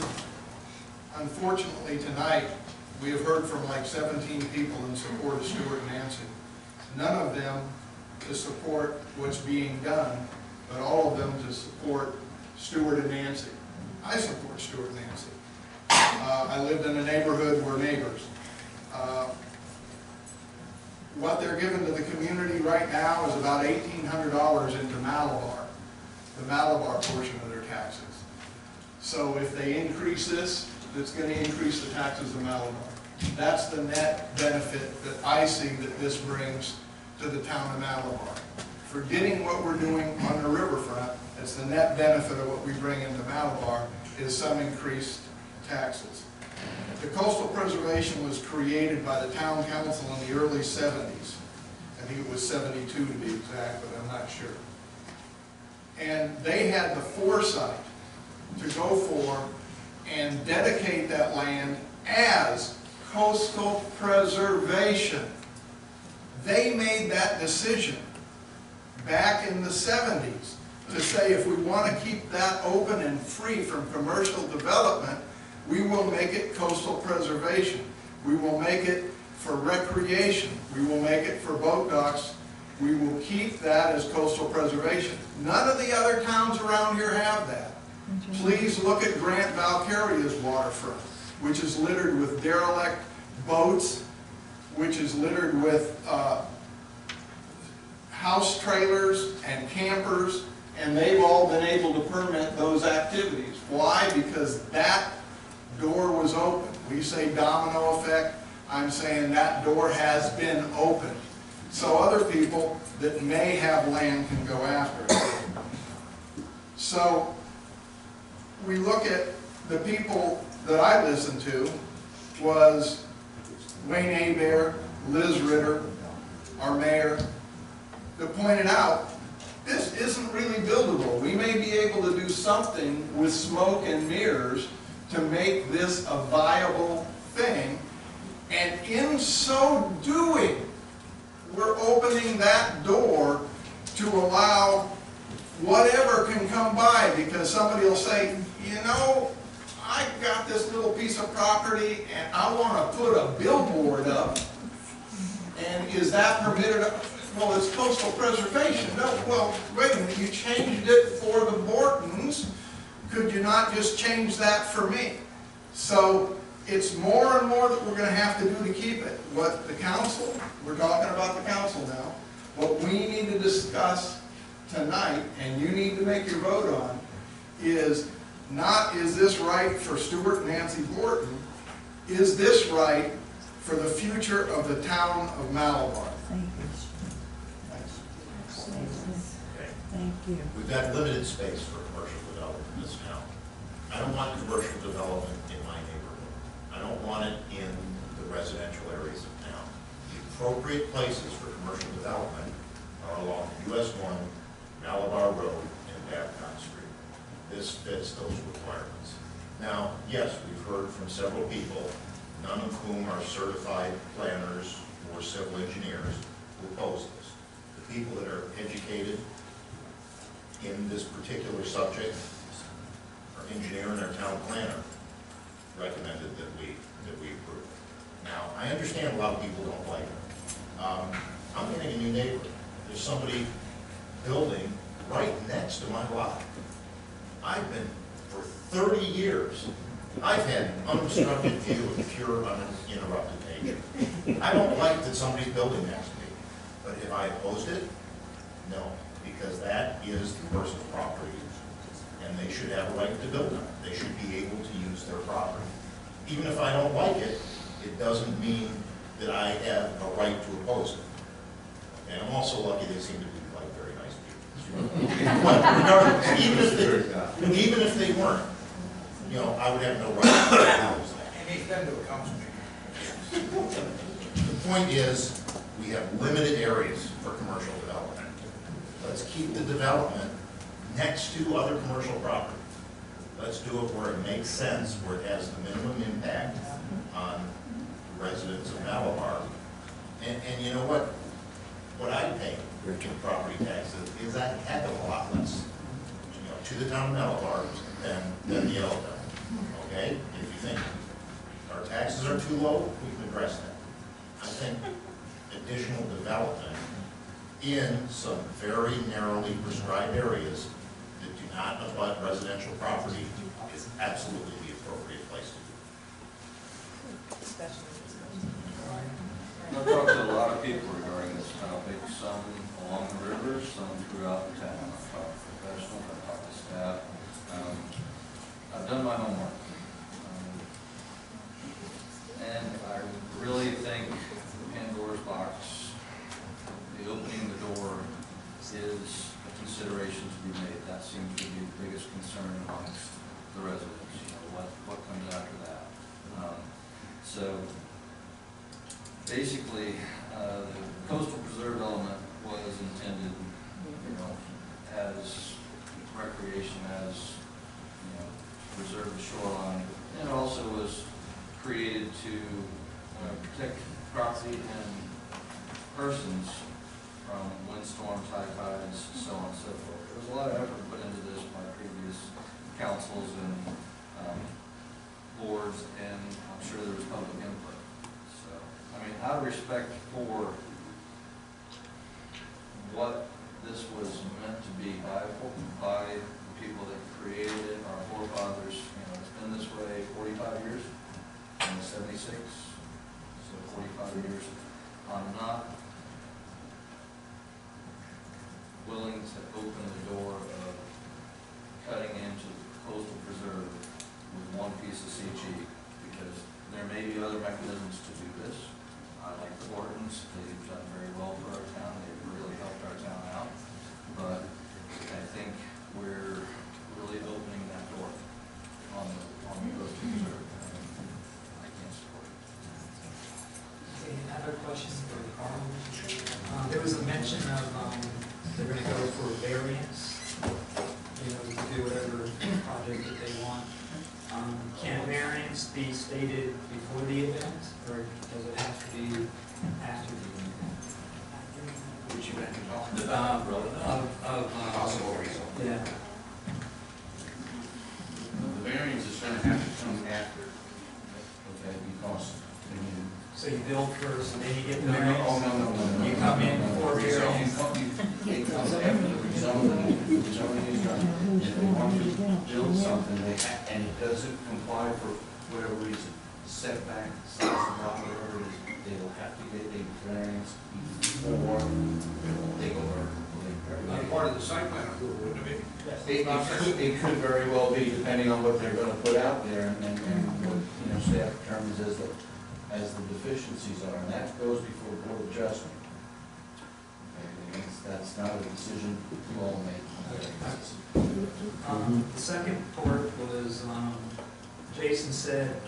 Speaker 9: unfortunately tonight, we have heard from like 17 people in support of Stuart and Nancy. None of them to support what's being done, but all of them to support Stuart and Nancy. I support Stuart and Nancy. I lived in a neighborhood where neighbors. What they're giving to the community right now is about $1,800 into Malabar, the Malabar portion of their taxes. So if they increase this, it's going to increase the taxes of Malabar. That's the net benefit that I see that this brings to the town of Malabar. Forgetting what we're doing on the riverfront, it's the net benefit of what we bring into Malabar is some increased taxes. The coastal preservation was created by the town council in the early 70s. I think it was 72 to be exact, but I'm not sure. And they had the foresight to go for and dedicate that land as coastal preservation. They made that decision back in the 70s to say if we want to keep that open and free from commercial development, we will make it coastal preservation. We will make it for recreation. We will make it for boat docks. We will keep that as coastal preservation. None of the other towns around here have that. Please look at Grant Valkyria's waterfront, which is littered with derelict boats, which is littered with house trailers and campers, and they've all been able to permit those activities. Why? Because that door was open. We say domino effect. I'm saying that door has been opened. So other people that may have land can go after it. So we look at the people that I listened to was Wayne Hebert, Liz Ritter, our mayor, that pointed out this isn't really buildable. We may be able to do something with smoke and mirrors to make this a viable thing, and in so doing,
Speaker 12: we're opening that door to allow whatever can come by, because somebody will say, you know, I got this little piece of property and I want to put a billboard up. And is that permitted? Well, it's coastal preservation. No, well, wait a minute, you changed it for the Bortons. Could you not just change that for me? So it's more and more that we're going to have to do to keep it. What the council, we're talking about the council now, what we need to discuss tonight, and you need to make your vote on, is not is this right for Stuart and Nancy Borton, is this right for the future of the town of Malabar?
Speaker 6: Thank you.
Speaker 15: We've got limited space for commercial development in this town. I don't want commercial development in my neighborhood. I don't want it in the residential areas of town. The appropriate places for commercial development are along US 1, Malabar Road, and Babcock Street. This fits those requirements. Now, yes, we've heard from several people, none of whom are certified planners or civil engineers, who oppose this. The people that are educated in this particular subject, our engineer and our town planner recommended that we approve. Now, I understand a lot of people don't like it. I'm getting a new neighbor. There's somebody building right next to my lot. I've been, for 30 years, I've had an unobstructed view of pure uninterrupted nature. I don't like that somebody's building next to me, but have I opposed it? No, because that is the person's property, and they should have a right to build on it. They should be able to use their property. Even if I don't like it, it doesn't mean that I have a right to oppose it. And I'm also lucky they seem to be like very nice people. But regardless, even if they weren't, you know, I would have no right to oppose that.
Speaker 13: And he's been to a council meeting.
Speaker 15: The point is, we have limited areas for commercial development. Let's keep the development next to other commercial property. Let's do it where it makes sense, where it has the minimum impact on residents of Malabar. And you know what? What I pay in property taxes is a heck of a lot less, you know, to the town of Malabar than the other town. Okay? If you think our taxes are too low, we can address that. I think additional development in some very narrowly prescribed areas that do not abut residential property is absolutely the appropriate place to do.
Speaker 16: I've talked to a lot of people regarding this topic, some along the river, some throughout the town. I've talked to professionals, I've talked to staff. I've done my homework. And I really think Pandora's box, the opening the door is a consideration to be made. That seems to be the biggest concern amongst the residents. You know, what comes after that? So basically, the coastal preserve element was intended, you know, as recreation, as, you know, preserve the shoreline, and it also was created to protect property and persons from windstorms, high tides, so on and so forth. There was a lot of effort put into this by previous councils and boards, and I'm sure there was public input. So, I mean, out of respect for what this was meant to be by the people that created it, our forefathers, you know, it's been this way 45 years, in 76, so 45 years. I'm not willing to open the door of cutting into the coastal preserve with one piece of CG, because there may be other mechanisms to do this. I like the Bortons, they've done very well for our town, they've really helped our town out, but I think we're really opening that door on the coastal preserve. I can't support it.
Speaker 2: Okay, I have a question for Carl. There was a mention of they're going to go for variance, you know, to do whatever project that they want. Can variance be stated before the event, or does it have to be after the event?
Speaker 16: Which you have to talk about, possible reason.
Speaker 5: Yeah.
Speaker 10: The variance is gonna have to come after, okay, because, I mean,
Speaker 2: So you build first, and then you get the
Speaker 10: no,
Speaker 2: variance?
Speaker 10: no.
Speaker 2: You come in before
Speaker 10: Rezone,
Speaker 2: variance?
Speaker 10: it comes after the rezoning is done. If they want to build something, they have, and it doesn't comply for whatever reason, setback, size of lot, whatever it is, they will have to get a variance before they go over.
Speaker 13: Not part of the site plan approval, wouldn't it be?
Speaker 10: It could very well be, depending on what they're gonna put out there and what, you know, staff determines as the deficiencies are, and that goes before board adjustment. Okay, that's not a decision you all make.
Speaker 2: The second part was, Jason said,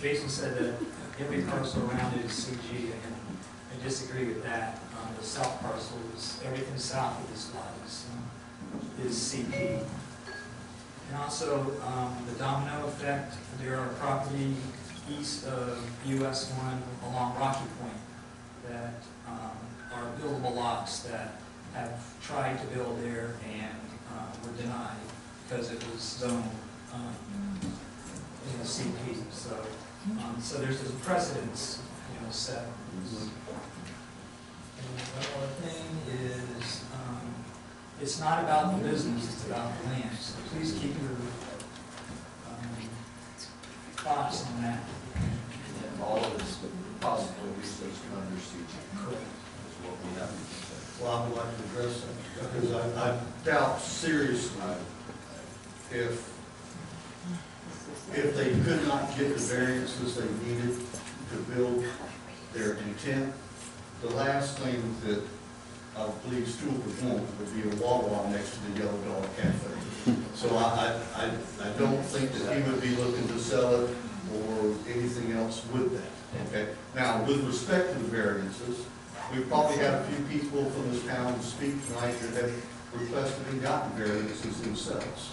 Speaker 2: Jason said that every parcel around it is CG, and I disagree with that. The south parcel is, everything south of this lot is CP. And also, the domino effect, there are property east of US 1 along Rocky Point that are buildable lots that have tried to build there and were denied because it was zoned in the CP. So there's a precedence, set. And the other thing is, it's not about the business, it's about the land. So please keep your thoughts on that.
Speaker 16: All of this possible research under CG.
Speaker 2: Correct.
Speaker 16: Is what we have to say.
Speaker 12: Well, I would like to address that, because I doubt seriously if they could not get the variances they needed to build their intent, the last thing that I believe Stuart would want would be a Wawa next to the Yellow Dog Cafe. So I don't think that he would be looking to sell it or anything else with that, okay? Now, with respect to the variances, we've probably had a few people from this town speak tonight that have requested and gotten variances themselves,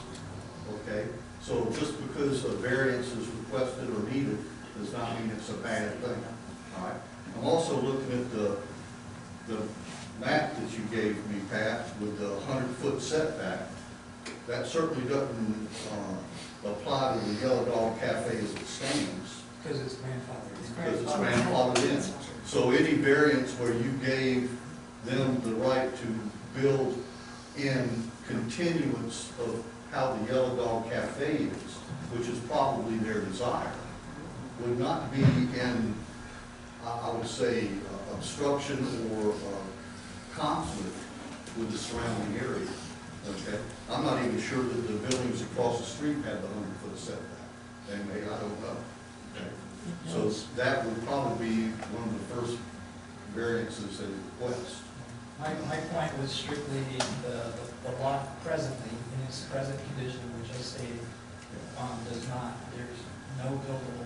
Speaker 12: okay? So just because a variance is requested or needed does not mean it's a bad thing, all right? I'm also looking at the map that you gave me, Pat, with the 100-foot setback. That certainly doesn't apply to the Yellow Dog Cafe as it stands.
Speaker 2: Because it's grandfathered.
Speaker 12: Because it's grandfathered in. So any variance where you gave them the right to build in continuance of how the Yellow Dog Cafe is, which is probably their desire, would not be in, I would say, obstruction or conflict with the surrounding area. Okay, I'm not even sure that the buildings across the street have the 100-foot setback. They may, I don't know. Okay, so that would probably be one of the first variances they request.
Speaker 2: My point was strictly the lot presently, in its present condition, which I stated, does not, there's no buildable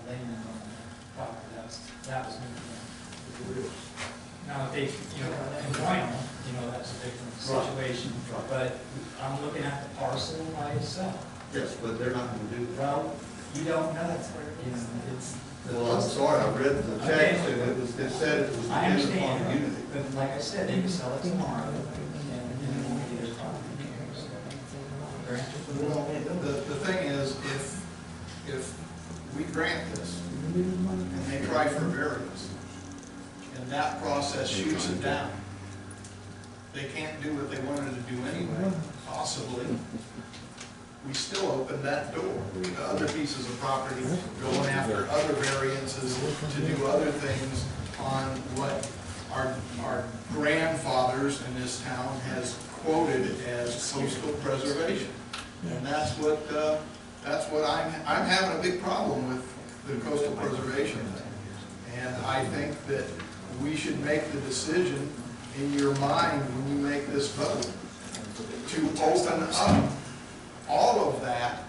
Speaker 2: land on the property. That was my point. Now, if they, combine them, that's a different situation. But I'm looking at the parcel by itself.
Speaker 12: Yes, but they're not going to do that.
Speaker 2: Well, you don't know. It's.
Speaker 12: Well, I'm sorry, I read the text and it said it was
Speaker 2: I
Speaker 12: dependent upon
Speaker 2: understand,
Speaker 12: unity.
Speaker 2: but like I said, they can sell it tomorrow, and it won't be their property.
Speaker 13: The thing is, if we grant this, and they try for variance, and that process shoots it down, they can't do what they wanted to do anyway, possibly, we still open that door to other pieces of property going after other variances to do other things on what our grandfathers in this town has quoted as coastal preservation. And that's what I'm having a big problem with the coastal preservation thing. And I think that we should make the decision in your mind when you make this vote to open up all of that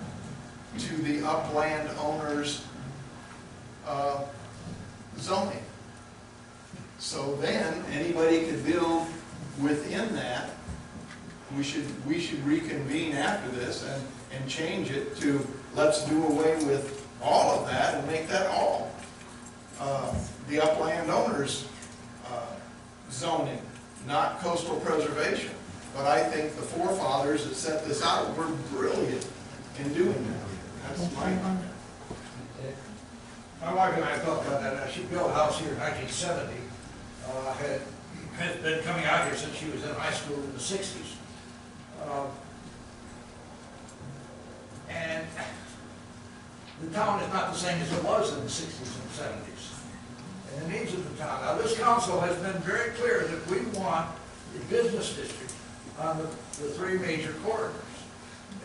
Speaker 13: to the upland owners' zoning. So then anybody could build within that. We should reconvene after this and change it to let's do away with all of that and make that all the upland owners'
Speaker 17: zoning, not coastal preservation. But I think the forefathers that set this out were brilliant in doing that. That's my.
Speaker 13: My wife and I talked about that. She built a house here in 1970. Had been coming out here since she was in high school in the 60s. And the town is not the same as it was in the 60s and 70s. And the needs of the town. Now, this council has been very clear that we want a business district on the three major corridors.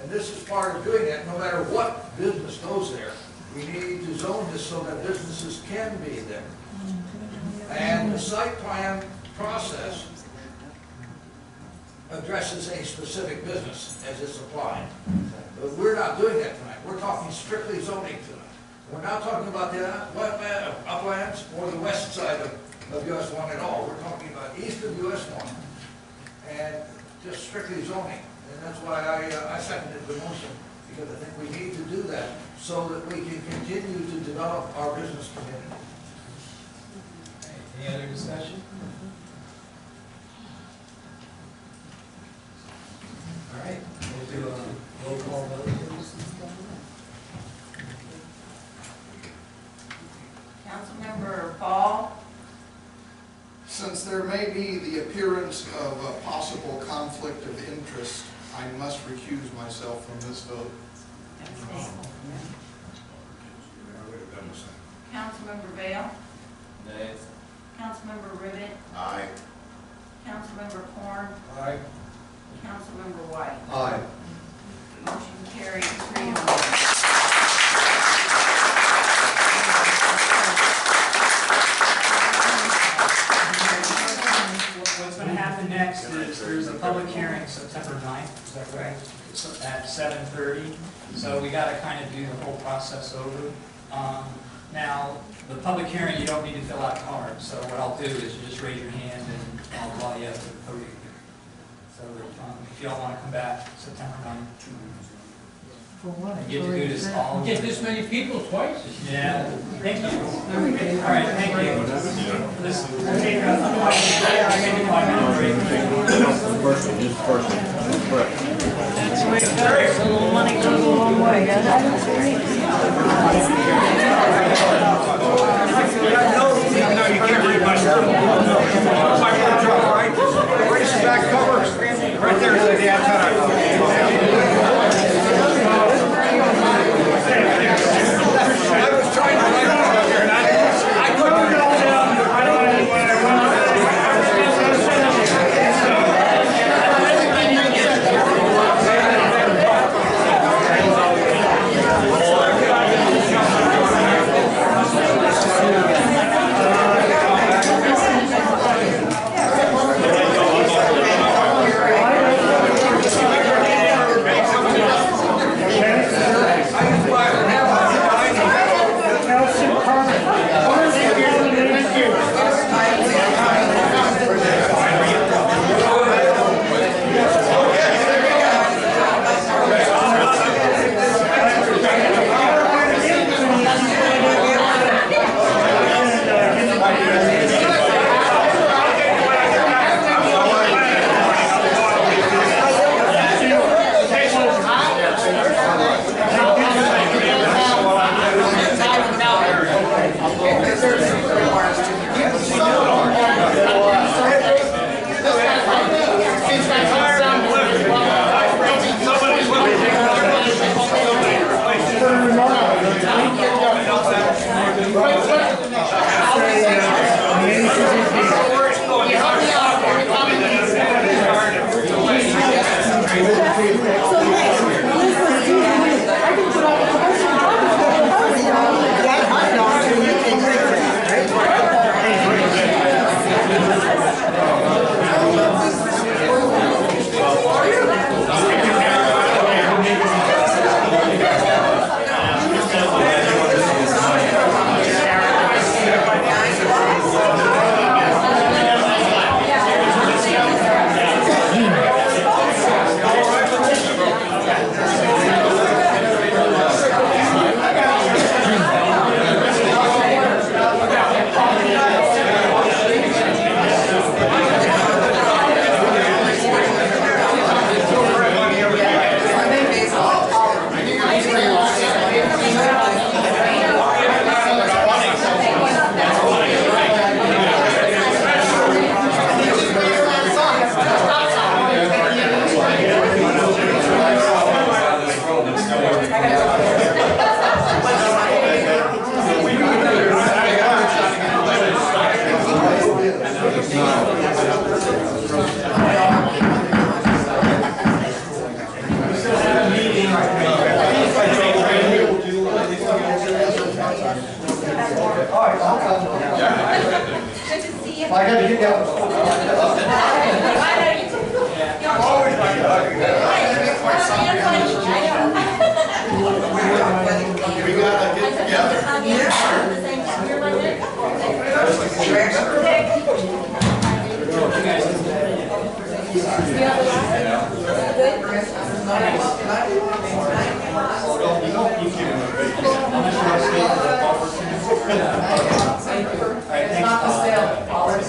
Speaker 13: And this is part of doing that. No matter what business goes there, we need to zone this so that businesses can be there. And the site plan process addresses a specific business as it's applied. But we're not doing that tonight. We're talking strictly zoning tonight. We're not talking about the uplands or the west side of US 1 at all. We're talking about east of US 1 and just strictly zoning. And that's why I seconded the motion, because I think we need to do that so that we can continue to develop our business community.
Speaker 2: Any other discussion? All right, we'll do a roll call vote.
Speaker 6: Councilmember Paul?
Speaker 17: Since there may be the appearance of a possible conflict of interest, I must recuse myself from this vote.
Speaker 6: Councilmember Vale?
Speaker 16: Nay.
Speaker 6: Councilmember Ribbit?
Speaker 15: Aye.
Speaker 6: Councilmember Corn?
Speaker 13: Aye.
Speaker 6: Councilmember White?
Speaker 12: Aye.
Speaker 6: Motion carried 3-1.
Speaker 5: What's going to happen next is there's a public hearing September 9th, is that correct? At 7:30. So we got to kind of do the whole process over. Now, the public hearing, you don't need to fill out cards. So what I'll do is you just raise your hand and I'll call you up to the podium. So if you all want to come back September 9th. And get to do this all.
Speaker 2: Get this many people twice?
Speaker 5: Yeah. Thank you. All right, thank you. Let's take a 5-minute break.
Speaker 6: A little money goes a long way.
Speaker 13: No, you can't read my shirt. My wardrobe, right? Race back cover. Right there is the antenna. I was trying to write it out there, and I couldn't get all down.
Speaker 2: still have a meeting.
Speaker 1: Good to see you.
Speaker 8: I got to get down.
Speaker 13: Always like to hug you.
Speaker 15: We gotta get together.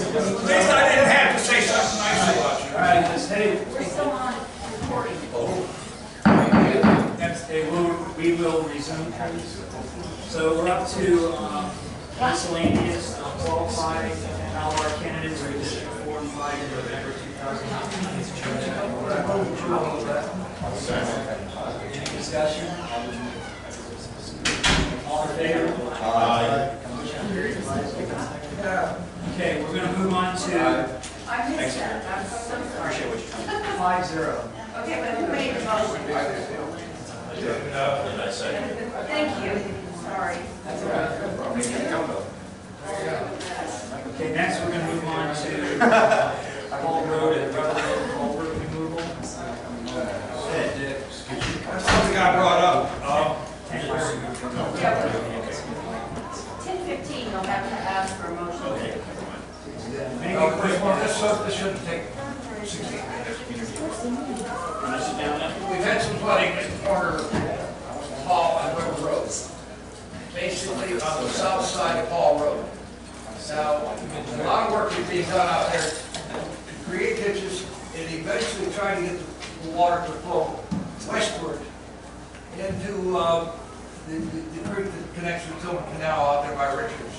Speaker 13: At least I didn't have to say something nice about you.
Speaker 2: All right, Ms. Hay.
Speaker 6: We're still on recording.
Speaker 2: Next day, we will resume. So we're up to miscellaneous, qualifying, and all our candidates for District 4 and 5 in November 2019. Any discussion? All in favor?
Speaker 15: Aye.
Speaker 2: Okay, we're going to move on to
Speaker 6: I missed that. I'm so sorry.
Speaker 2: 5-0.
Speaker 6: Okay, but who made the motion?
Speaker 15: Did I say?
Speaker 6: Thank you. Sorry.
Speaker 2: Okay, next we're going to move on to Hall Road and Rutherford culvert removal.
Speaker 13: Something got brought up.
Speaker 6: 10:15, you'll have to ask for a motion.
Speaker 13: This shouldn't take 16 minutes. We've had some flooding at the corner of Hall and River Road, basically on the south side of Hall Road. Now, a lot of work is being done out there to create ditches and eventually try to get the water to flow westward into the creek that connects with Tillman Canal out there by Richards.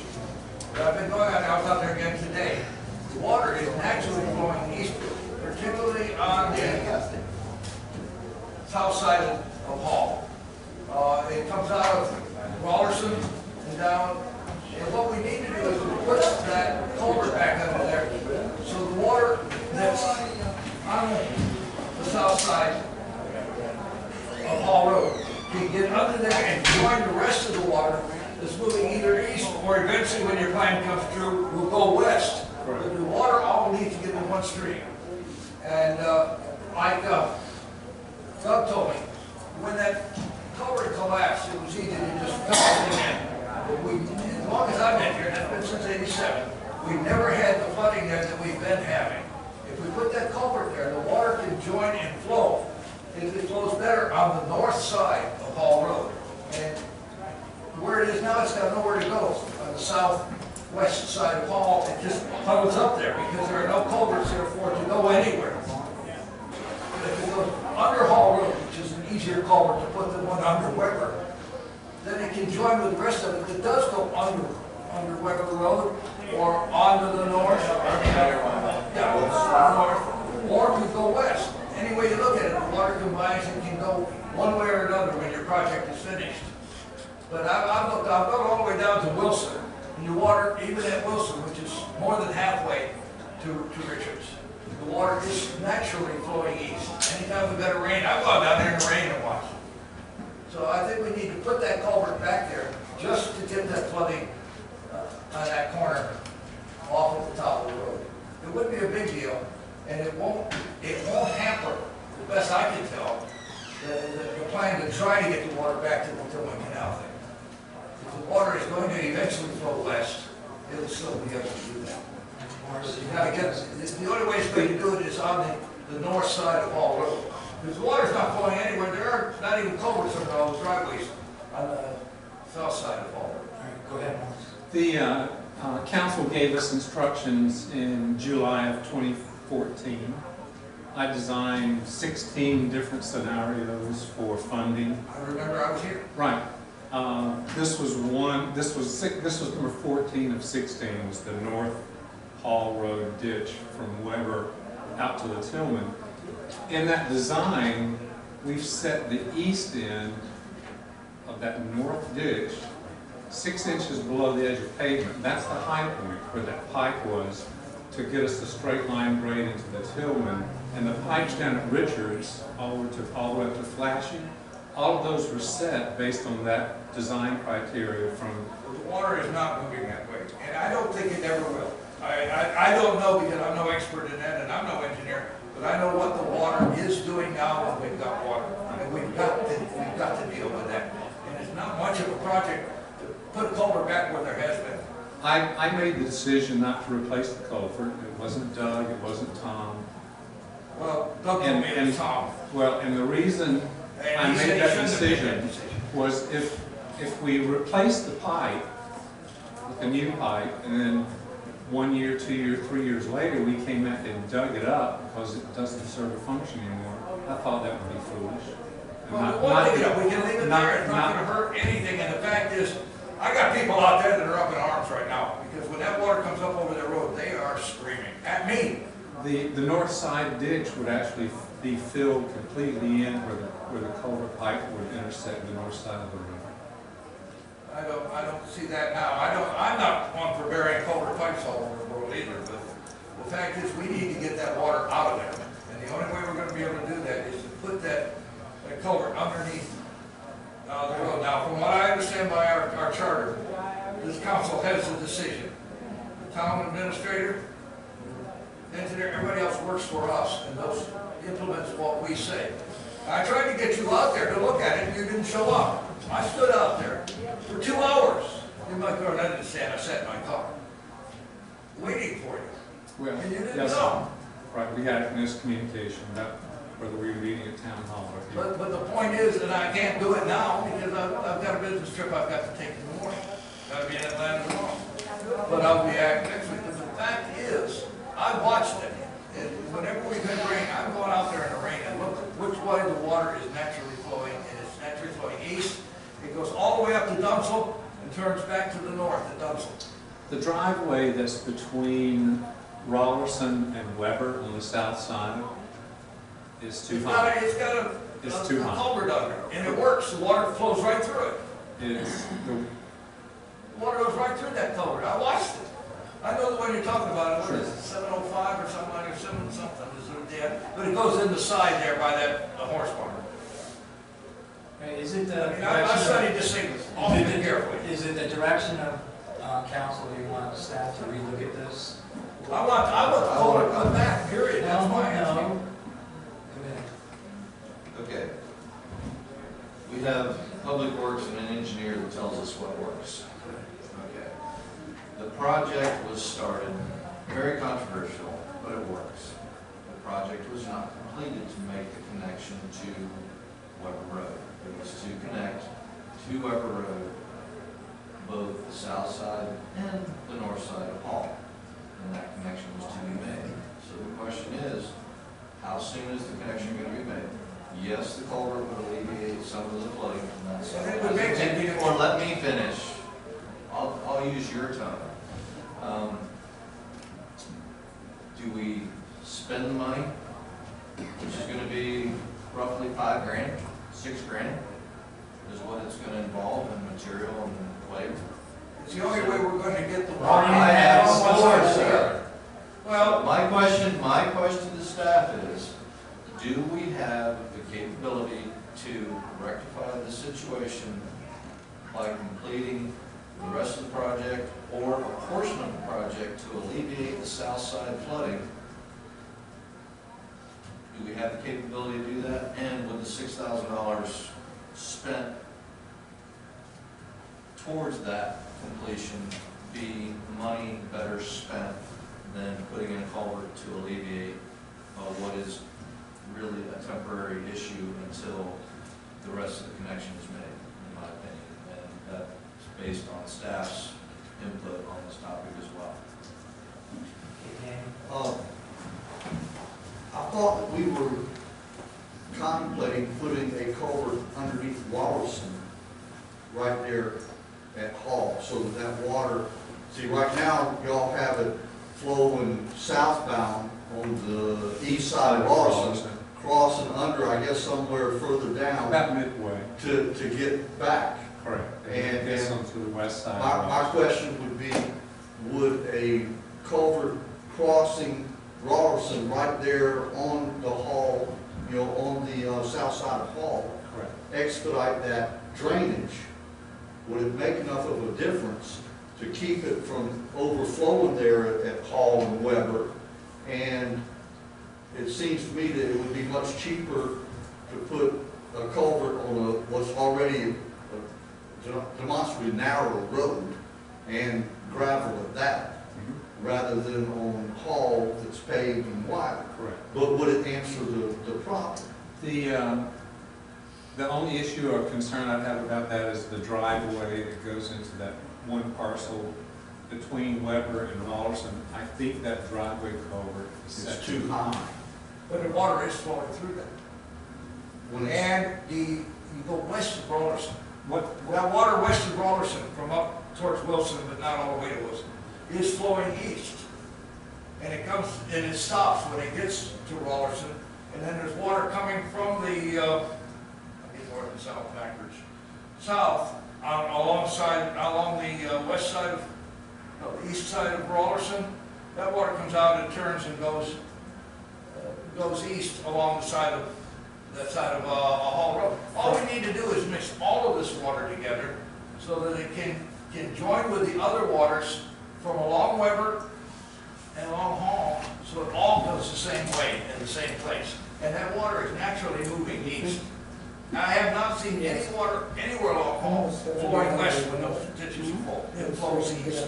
Speaker 13: But I've been going out, I was out there again today. The water is naturally flowing eastward, particularly on the south side of Hall. It comes out of Rollerson and down. And what we need to do is to put that culvert back under there so the water that's on the south side of Hall Road can get under there and join the rest of the water that's moving either east or eventually when your plan comes through will go west. But the water all needs to get in one stream. And like Doug told me, when that culvert collapsed, it was easy to just fill everything in. But as long as I've been here, that's been since '87, we've never had the flooding there that we've been having. If we put that culvert there, the water can join and flow. It flows better on the north side of Hall Road. And where it is now, it's got nowhere to go. On the southwest side of Hall, it just puddles up there because there are no culverts there for it to go anywhere. If it goes under Hall Road, which is an easier culvert to put than one under Weber, then it can join with the rest of it that does go under Weber Road or onto the north. North, or could go west. Any way you look at it, the water combines and can go one way or another when your project is finished. But I've looked all the way down to Wilson, and the water, even at Wilson, which is more than halfway to Richards, the water is naturally flowing east. Anytime we've got a rain, I've gone down there in the rain and watched. So I think we need to put that culvert back there just to get that flooding on that corner off of the top of the road. It wouldn't be a big deal, and it won't hamper, the best I can tell, the plan to try to get the water back to the Tillman Canal thing. If the water is going to eventually flow west, it'll still be able to do that. So you gotta get, the only way it's going to do it is on the north side of Hall Road. Because the water's not flowing anywhere, there are not even culverts under all those driveways on the south side of Hall Road.
Speaker 2: All right, go ahead, Morris.
Speaker 18: The council gave us instructions in July of 2014. I designed 16 different scenarios for funding.
Speaker 13: I remember I was here.
Speaker 18: Right. This was number 14 of 16, was the North Hall Road ditch from Weber out to the Tillman. In that design, we've set the east end of that north ditch 6 inches below the edge of pavement. That's the high point where that pipe was to get us the straight line grade into the Tillman, and the pipes down at Richards, all the way up to Flashing, all of those were set based on that design criteria from.
Speaker 13: The water is not moving that way, and I don't think it ever will. I don't know because I'm no expert in that and I'm no engineer, but I know what the water is doing now when we've got water. And we've got to deal with that. And it's not much of a project to put a culvert back where there has been.
Speaker 18: I made the decision not to replace the culvert. It wasn't Doug, it wasn't Tom.
Speaker 13: Well, Doug told me it was Tom.
Speaker 18: Well, and the reason I made that decision was if we replaced the pipe with a new pipe, and then 1 year, 2 years, 3 years later, we came back and dug it up because it doesn't serve a function anymore, I thought that would be foolish.
Speaker 13: Well, we can leave it there, it's not going to hurt anything, and the fact is, I got people out there that are up in arms right now, because when that water comes up over the road, they are screaming at me.
Speaker 18: The north side ditch would actually be filled completely in where the culvert pipe would intersect the north side of the river.
Speaker 13: I don't see that now. I'm not one for burying culvert pipes all over the world either, but the fact is we need to get that water out of there. And the only way we're going to be able to do that is to put that culvert underneath the road. Now, from what I understand by our charter, this council has a decision. The town administrator, engineer, everybody else works for us and those implements what we say. I tried to get you out there to look at it and you didn't show up. I stood out there for 2 hours. You might go, I didn't stand, I sat in my car, waiting for you.
Speaker 18: Well,
Speaker 13: And you didn't
Speaker 18: yes,
Speaker 13: know.
Speaker 18: right, we had miscommunication about whether we were meeting at town hall or here.
Speaker 13: But the point is that I can't do it now because I've got a business trip I've got to take in the morning. Got to be in Atlanta tomorrow. But I'll be active next week. But the fact is, I watched it. And whenever we've had rain, I'm going out there in the rain and look which way the water is naturally flowing. And it's naturally flowing east. It goes all the way up to Dunsel and turns back to the north at Dunsel.
Speaker 18: The driveway that's between Rollerson and Weber on the south side is too high.
Speaker 13: It's got a culvert under it, and it works. The water flows right through it. The water goes right through that culvert. I watched it. I know the one you're talking about. What is it, 705 or something like that, 7 something? But it goes in the side there by that horse barn.
Speaker 2: Is it the
Speaker 13: I studied this thing awfully carefully.
Speaker 2: Is it the direction of council you want staff to relook at this?
Speaker 13: I want the culvert to come back, period. That's my answer.
Speaker 2: No.
Speaker 16: Okay. We have Public Works and an engineer that tells us what works. Okay. The project was started, very controversial, but it works. The project was not completed to make the connection to Weber Road. It was to connect to Weber Road, both the south side and the north side of Hall. And that connection was to be made. So the question is, how soon is the connection going to be made? Yes, the culvert would alleviate some of the flooding from that side. Or let me finish. I'll use your tone. Do we spend the money, which is going to be roughly $5 grand, $6 grand, is what it's going to involve in material and labor?
Speaker 13: It's the only way we're going to get the water.
Speaker 16: I have more, sir.
Speaker 13: Well,
Speaker 16: my question to the staff is, do we have the capability to rectify the situation by completing the rest of the project or a portion of the project to alleviate the south side flooding? Do we have the capability to do that? And would the $6,000 spent towards that completion be money better spent than putting in a culvert to alleviate what is really a temporary issue until the rest of the connection is made, in my opinion? And that's based on staff's input on this topic as well.
Speaker 12: I thought that we were contemplating putting a culvert underneath Wallerson right there at Hall, so that that water, see right now y'all have it flowing southbound on the east side of Wallerson, crossing under, I guess, somewhere further down.
Speaker 18: About midway.
Speaker 12: To get back.
Speaker 18: Correct.
Speaker 12: And
Speaker 18: to the west side.
Speaker 12: my question would be, would a culvert crossing Rollerson right there on the Hall, on the south side of Hall,
Speaker 18: Correct.
Speaker 12: expedite that drainage, would it make enough of a difference to keep it from overflowing there at Hall and Weber? And it seems to me that it would be much cheaper to put a culvert on what's already a demonstrably narrow road and gravel at that, rather than on Hall that's paved and wide.
Speaker 18: Correct.
Speaker 12: But would it answer the problem?
Speaker 18: The only issue or concern I have about that is the driveway that goes into that one parcel between Weber and Rollerson. I think that driveway culvert is set
Speaker 12: too high.
Speaker 13: But the water is flowing through that. And you go west of Rollerson. That water west of Rollerson, from up towards Wilson, but not all the way to Wilson, is flowing east. And it comes, and it stops when it gets to Rollerson. And then there's water coming from the, I get north and south backwards, south, along the west side of, no, the east side of Rollerson. That water comes out and turns and goes east along the side of, that side of Hall Road. All we need to do is mix all of this water together so that it can join with the other waters from along Weber and along Hall, so it all goes the same way in the same place. And that water is naturally moving east. Now, I have not seen any water anywhere along Hall flowing west when those ditches are full. It flows east.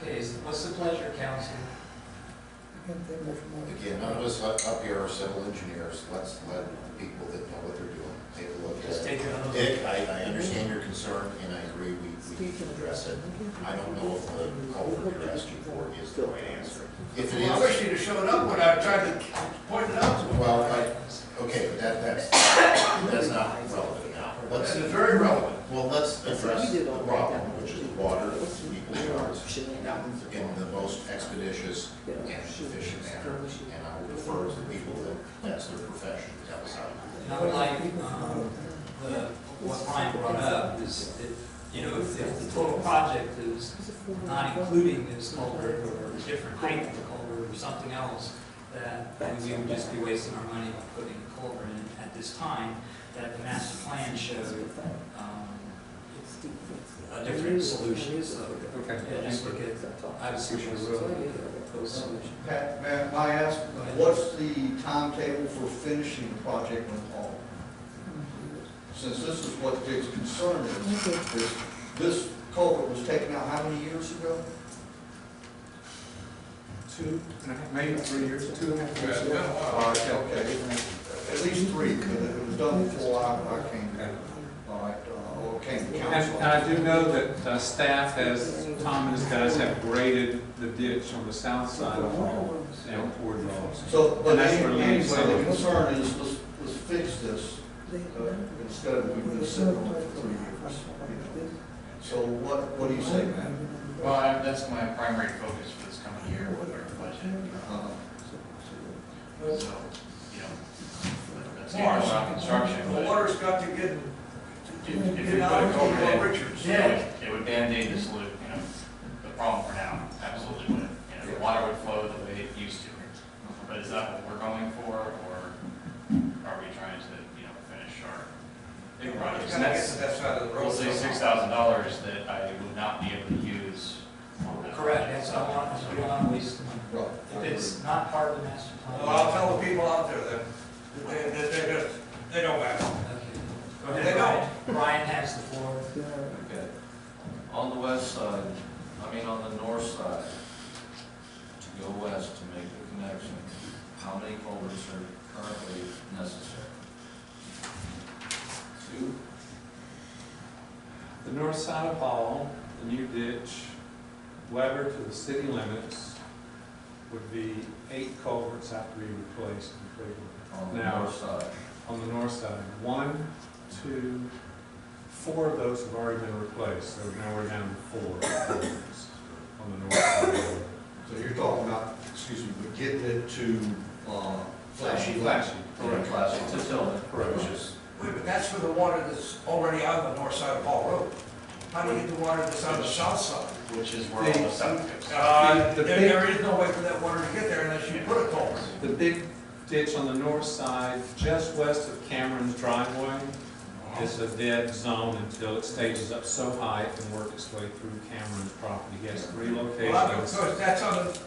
Speaker 2: Okay, what's the pleasure, council?
Speaker 15: Again, none of us up here are civil engineers. Let's let the people that know what they're doing take a look
Speaker 2: Just
Speaker 15: at
Speaker 2: take a look.
Speaker 15: it. Dick, I understand your concern, and I agree we need to address it. I don't know if the culvert you're asking for is the right answer. If it
Speaker 13: Well, I
Speaker 15: is,
Speaker 13: wish you'd have showed up when I tried to point it out to him.
Speaker 15: well, okay, but that's not relevant now.
Speaker 13: It's very relevant.
Speaker 15: Well, let's address the problem, which is water in people's yards in the most expeditious and efficient manner. And I will defer to the people that's their profession to tell us how to do it.
Speaker 2: Not like, what Brian brought up is that, if the total project is not including this culvert or a different height of the culvert or something else, that we would just be wasting our money on putting a culvert in at this time, that the master plan showed a different solution. So, yeah, just look at, I would suggest those solutions.
Speaker 12: Pat, may I ask, what's the timetable for finishing the project on Hall? Since this is what Dick's concern is this culvert was taken out how many years ago?
Speaker 18: 2.5, maybe 3 years, 2.5 years ago.
Speaker 12: Okay, at least 3, because it was done before I came. All right, or came to council.
Speaker 18: And I do know that staff has, Tom and his guys have graded the ditch on the south side of Hall down toward Rollerson.
Speaker 12: So, but
Speaker 18: And that's where
Speaker 12: anyway,
Speaker 18: Lee-
Speaker 12: the concern is, let's fix this, instead of we've been sitting on it for 3 years. So what do you say, Matt?
Speaker 4: Well, that's my primary focus for this coming year with our budget. So, that's more about construction.
Speaker 13: The
Speaker 4: but
Speaker 13: water's got to get,
Speaker 4: If we put a
Speaker 13: out
Speaker 4: culvert
Speaker 13: to
Speaker 4: in,
Speaker 13: Richards.
Speaker 4: it would Band-Aid the the problem for now, absolutely would. The water would flow the way it used to. But is that what we're going for, or are we trying to, finish our big projects?
Speaker 13: It's
Speaker 4: And
Speaker 13: gotta get
Speaker 4: that's,
Speaker 13: to that side of the road.
Speaker 4: we'll say $6,000 that I would not be able to use on that.
Speaker 2: Correct, that's what I want, we don't want to waste the money.
Speaker 12: Right.
Speaker 2: If it's not part of the master plan.
Speaker 13: Well, I'll tell the people out there that they don't matter.
Speaker 2: Okay. Go
Speaker 13: They
Speaker 2: ahead,
Speaker 13: don't.
Speaker 2: Brian has the floor.
Speaker 16: Okay. On the west side, on the north side, to go west to make the connection, how many culverts are currently necessary? 2?
Speaker 18: The north side of Hall, the new ditch, Weber to the city limits would be 8 culverts have to be replaced completely.
Speaker 16: On the
Speaker 18: Now,
Speaker 16: north side.
Speaker 18: on the north side, 1, 2, 4 of those have already been replaced, so now we're down to 4 culverts on the north side.
Speaker 12: So you're talking about, but getting it to Flashy Lake.
Speaker 16: Correct. Classic to Tillman.
Speaker 18: Correct.
Speaker 16: Which is,
Speaker 13: Wait, but that's for the water that's already on the north side of Hall Road. How do you get the water that's on the south side?
Speaker 11: which is where all the septic is.
Speaker 13: There is no way for that water to get there unless you put a culvert.
Speaker 18: The big ditch on the north side, just west of Cameron's driveway, is a dead zone until it stages up so high it can work its way through Cameron's property. He has 3
Speaker 13: Well,
Speaker 18: locations.
Speaker 13: of course, that's on the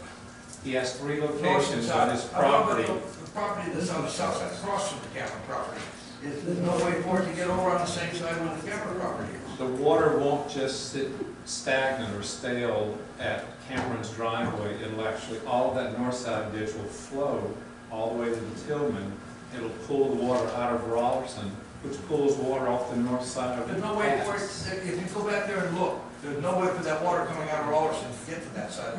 Speaker 18: He has 3
Speaker 13: north
Speaker 18: locations on his
Speaker 13: side.
Speaker 18: property.
Speaker 13: The property that's on the south side, across from the Cameron property. There's no way for it to get over on the same side where the Cameron property is.
Speaker 18: The water won't just sit stagnant or stale at Cameron's driveway. It'll actually, all of that north side ditch will flow all the way to the Tillman. It'll pull the water out of Rollerson, which pulls water off the north side of the
Speaker 13: There's no way for
Speaker 18: pass.
Speaker 13: it, if you go back there and look, there's no way for that water coming out of Rollerson to get to that side.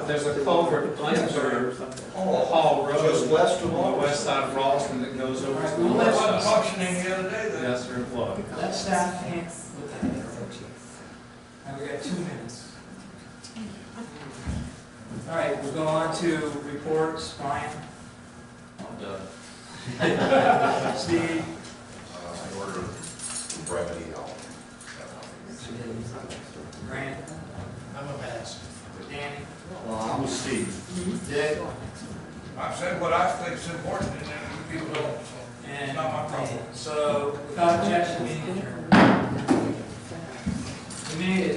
Speaker 18: There's a culvert under Hall Road
Speaker 12: Just west of
Speaker 18: on the west side of Rollerson that goes over to the
Speaker 13: Well, that
Speaker 18: north
Speaker 13: wasn't
Speaker 18: side.
Speaker 13: functioning the other day then.
Speaker 18: Yes, sir, it was.
Speaker 2: Let staff look at it. And we got 2 minutes. All right, we'll go on to reports. Brian?
Speaker 16: I'm done.
Speaker 2: Steve?
Speaker 15: In order of brevity,
Speaker 2: Grant?
Speaker 13: I'm a pass.
Speaker 2: Danny?
Speaker 10: Well, I'm with Steve.
Speaker 2: Dick?
Speaker 13: I've said what I think is important and then you people don't, so it's
Speaker 2: And
Speaker 13: not my problem.
Speaker 2: so, without objection, meeting adjourned. The meeting is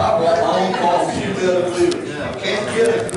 Speaker 12: I've got my own coffee, you better believe it. Can't get it.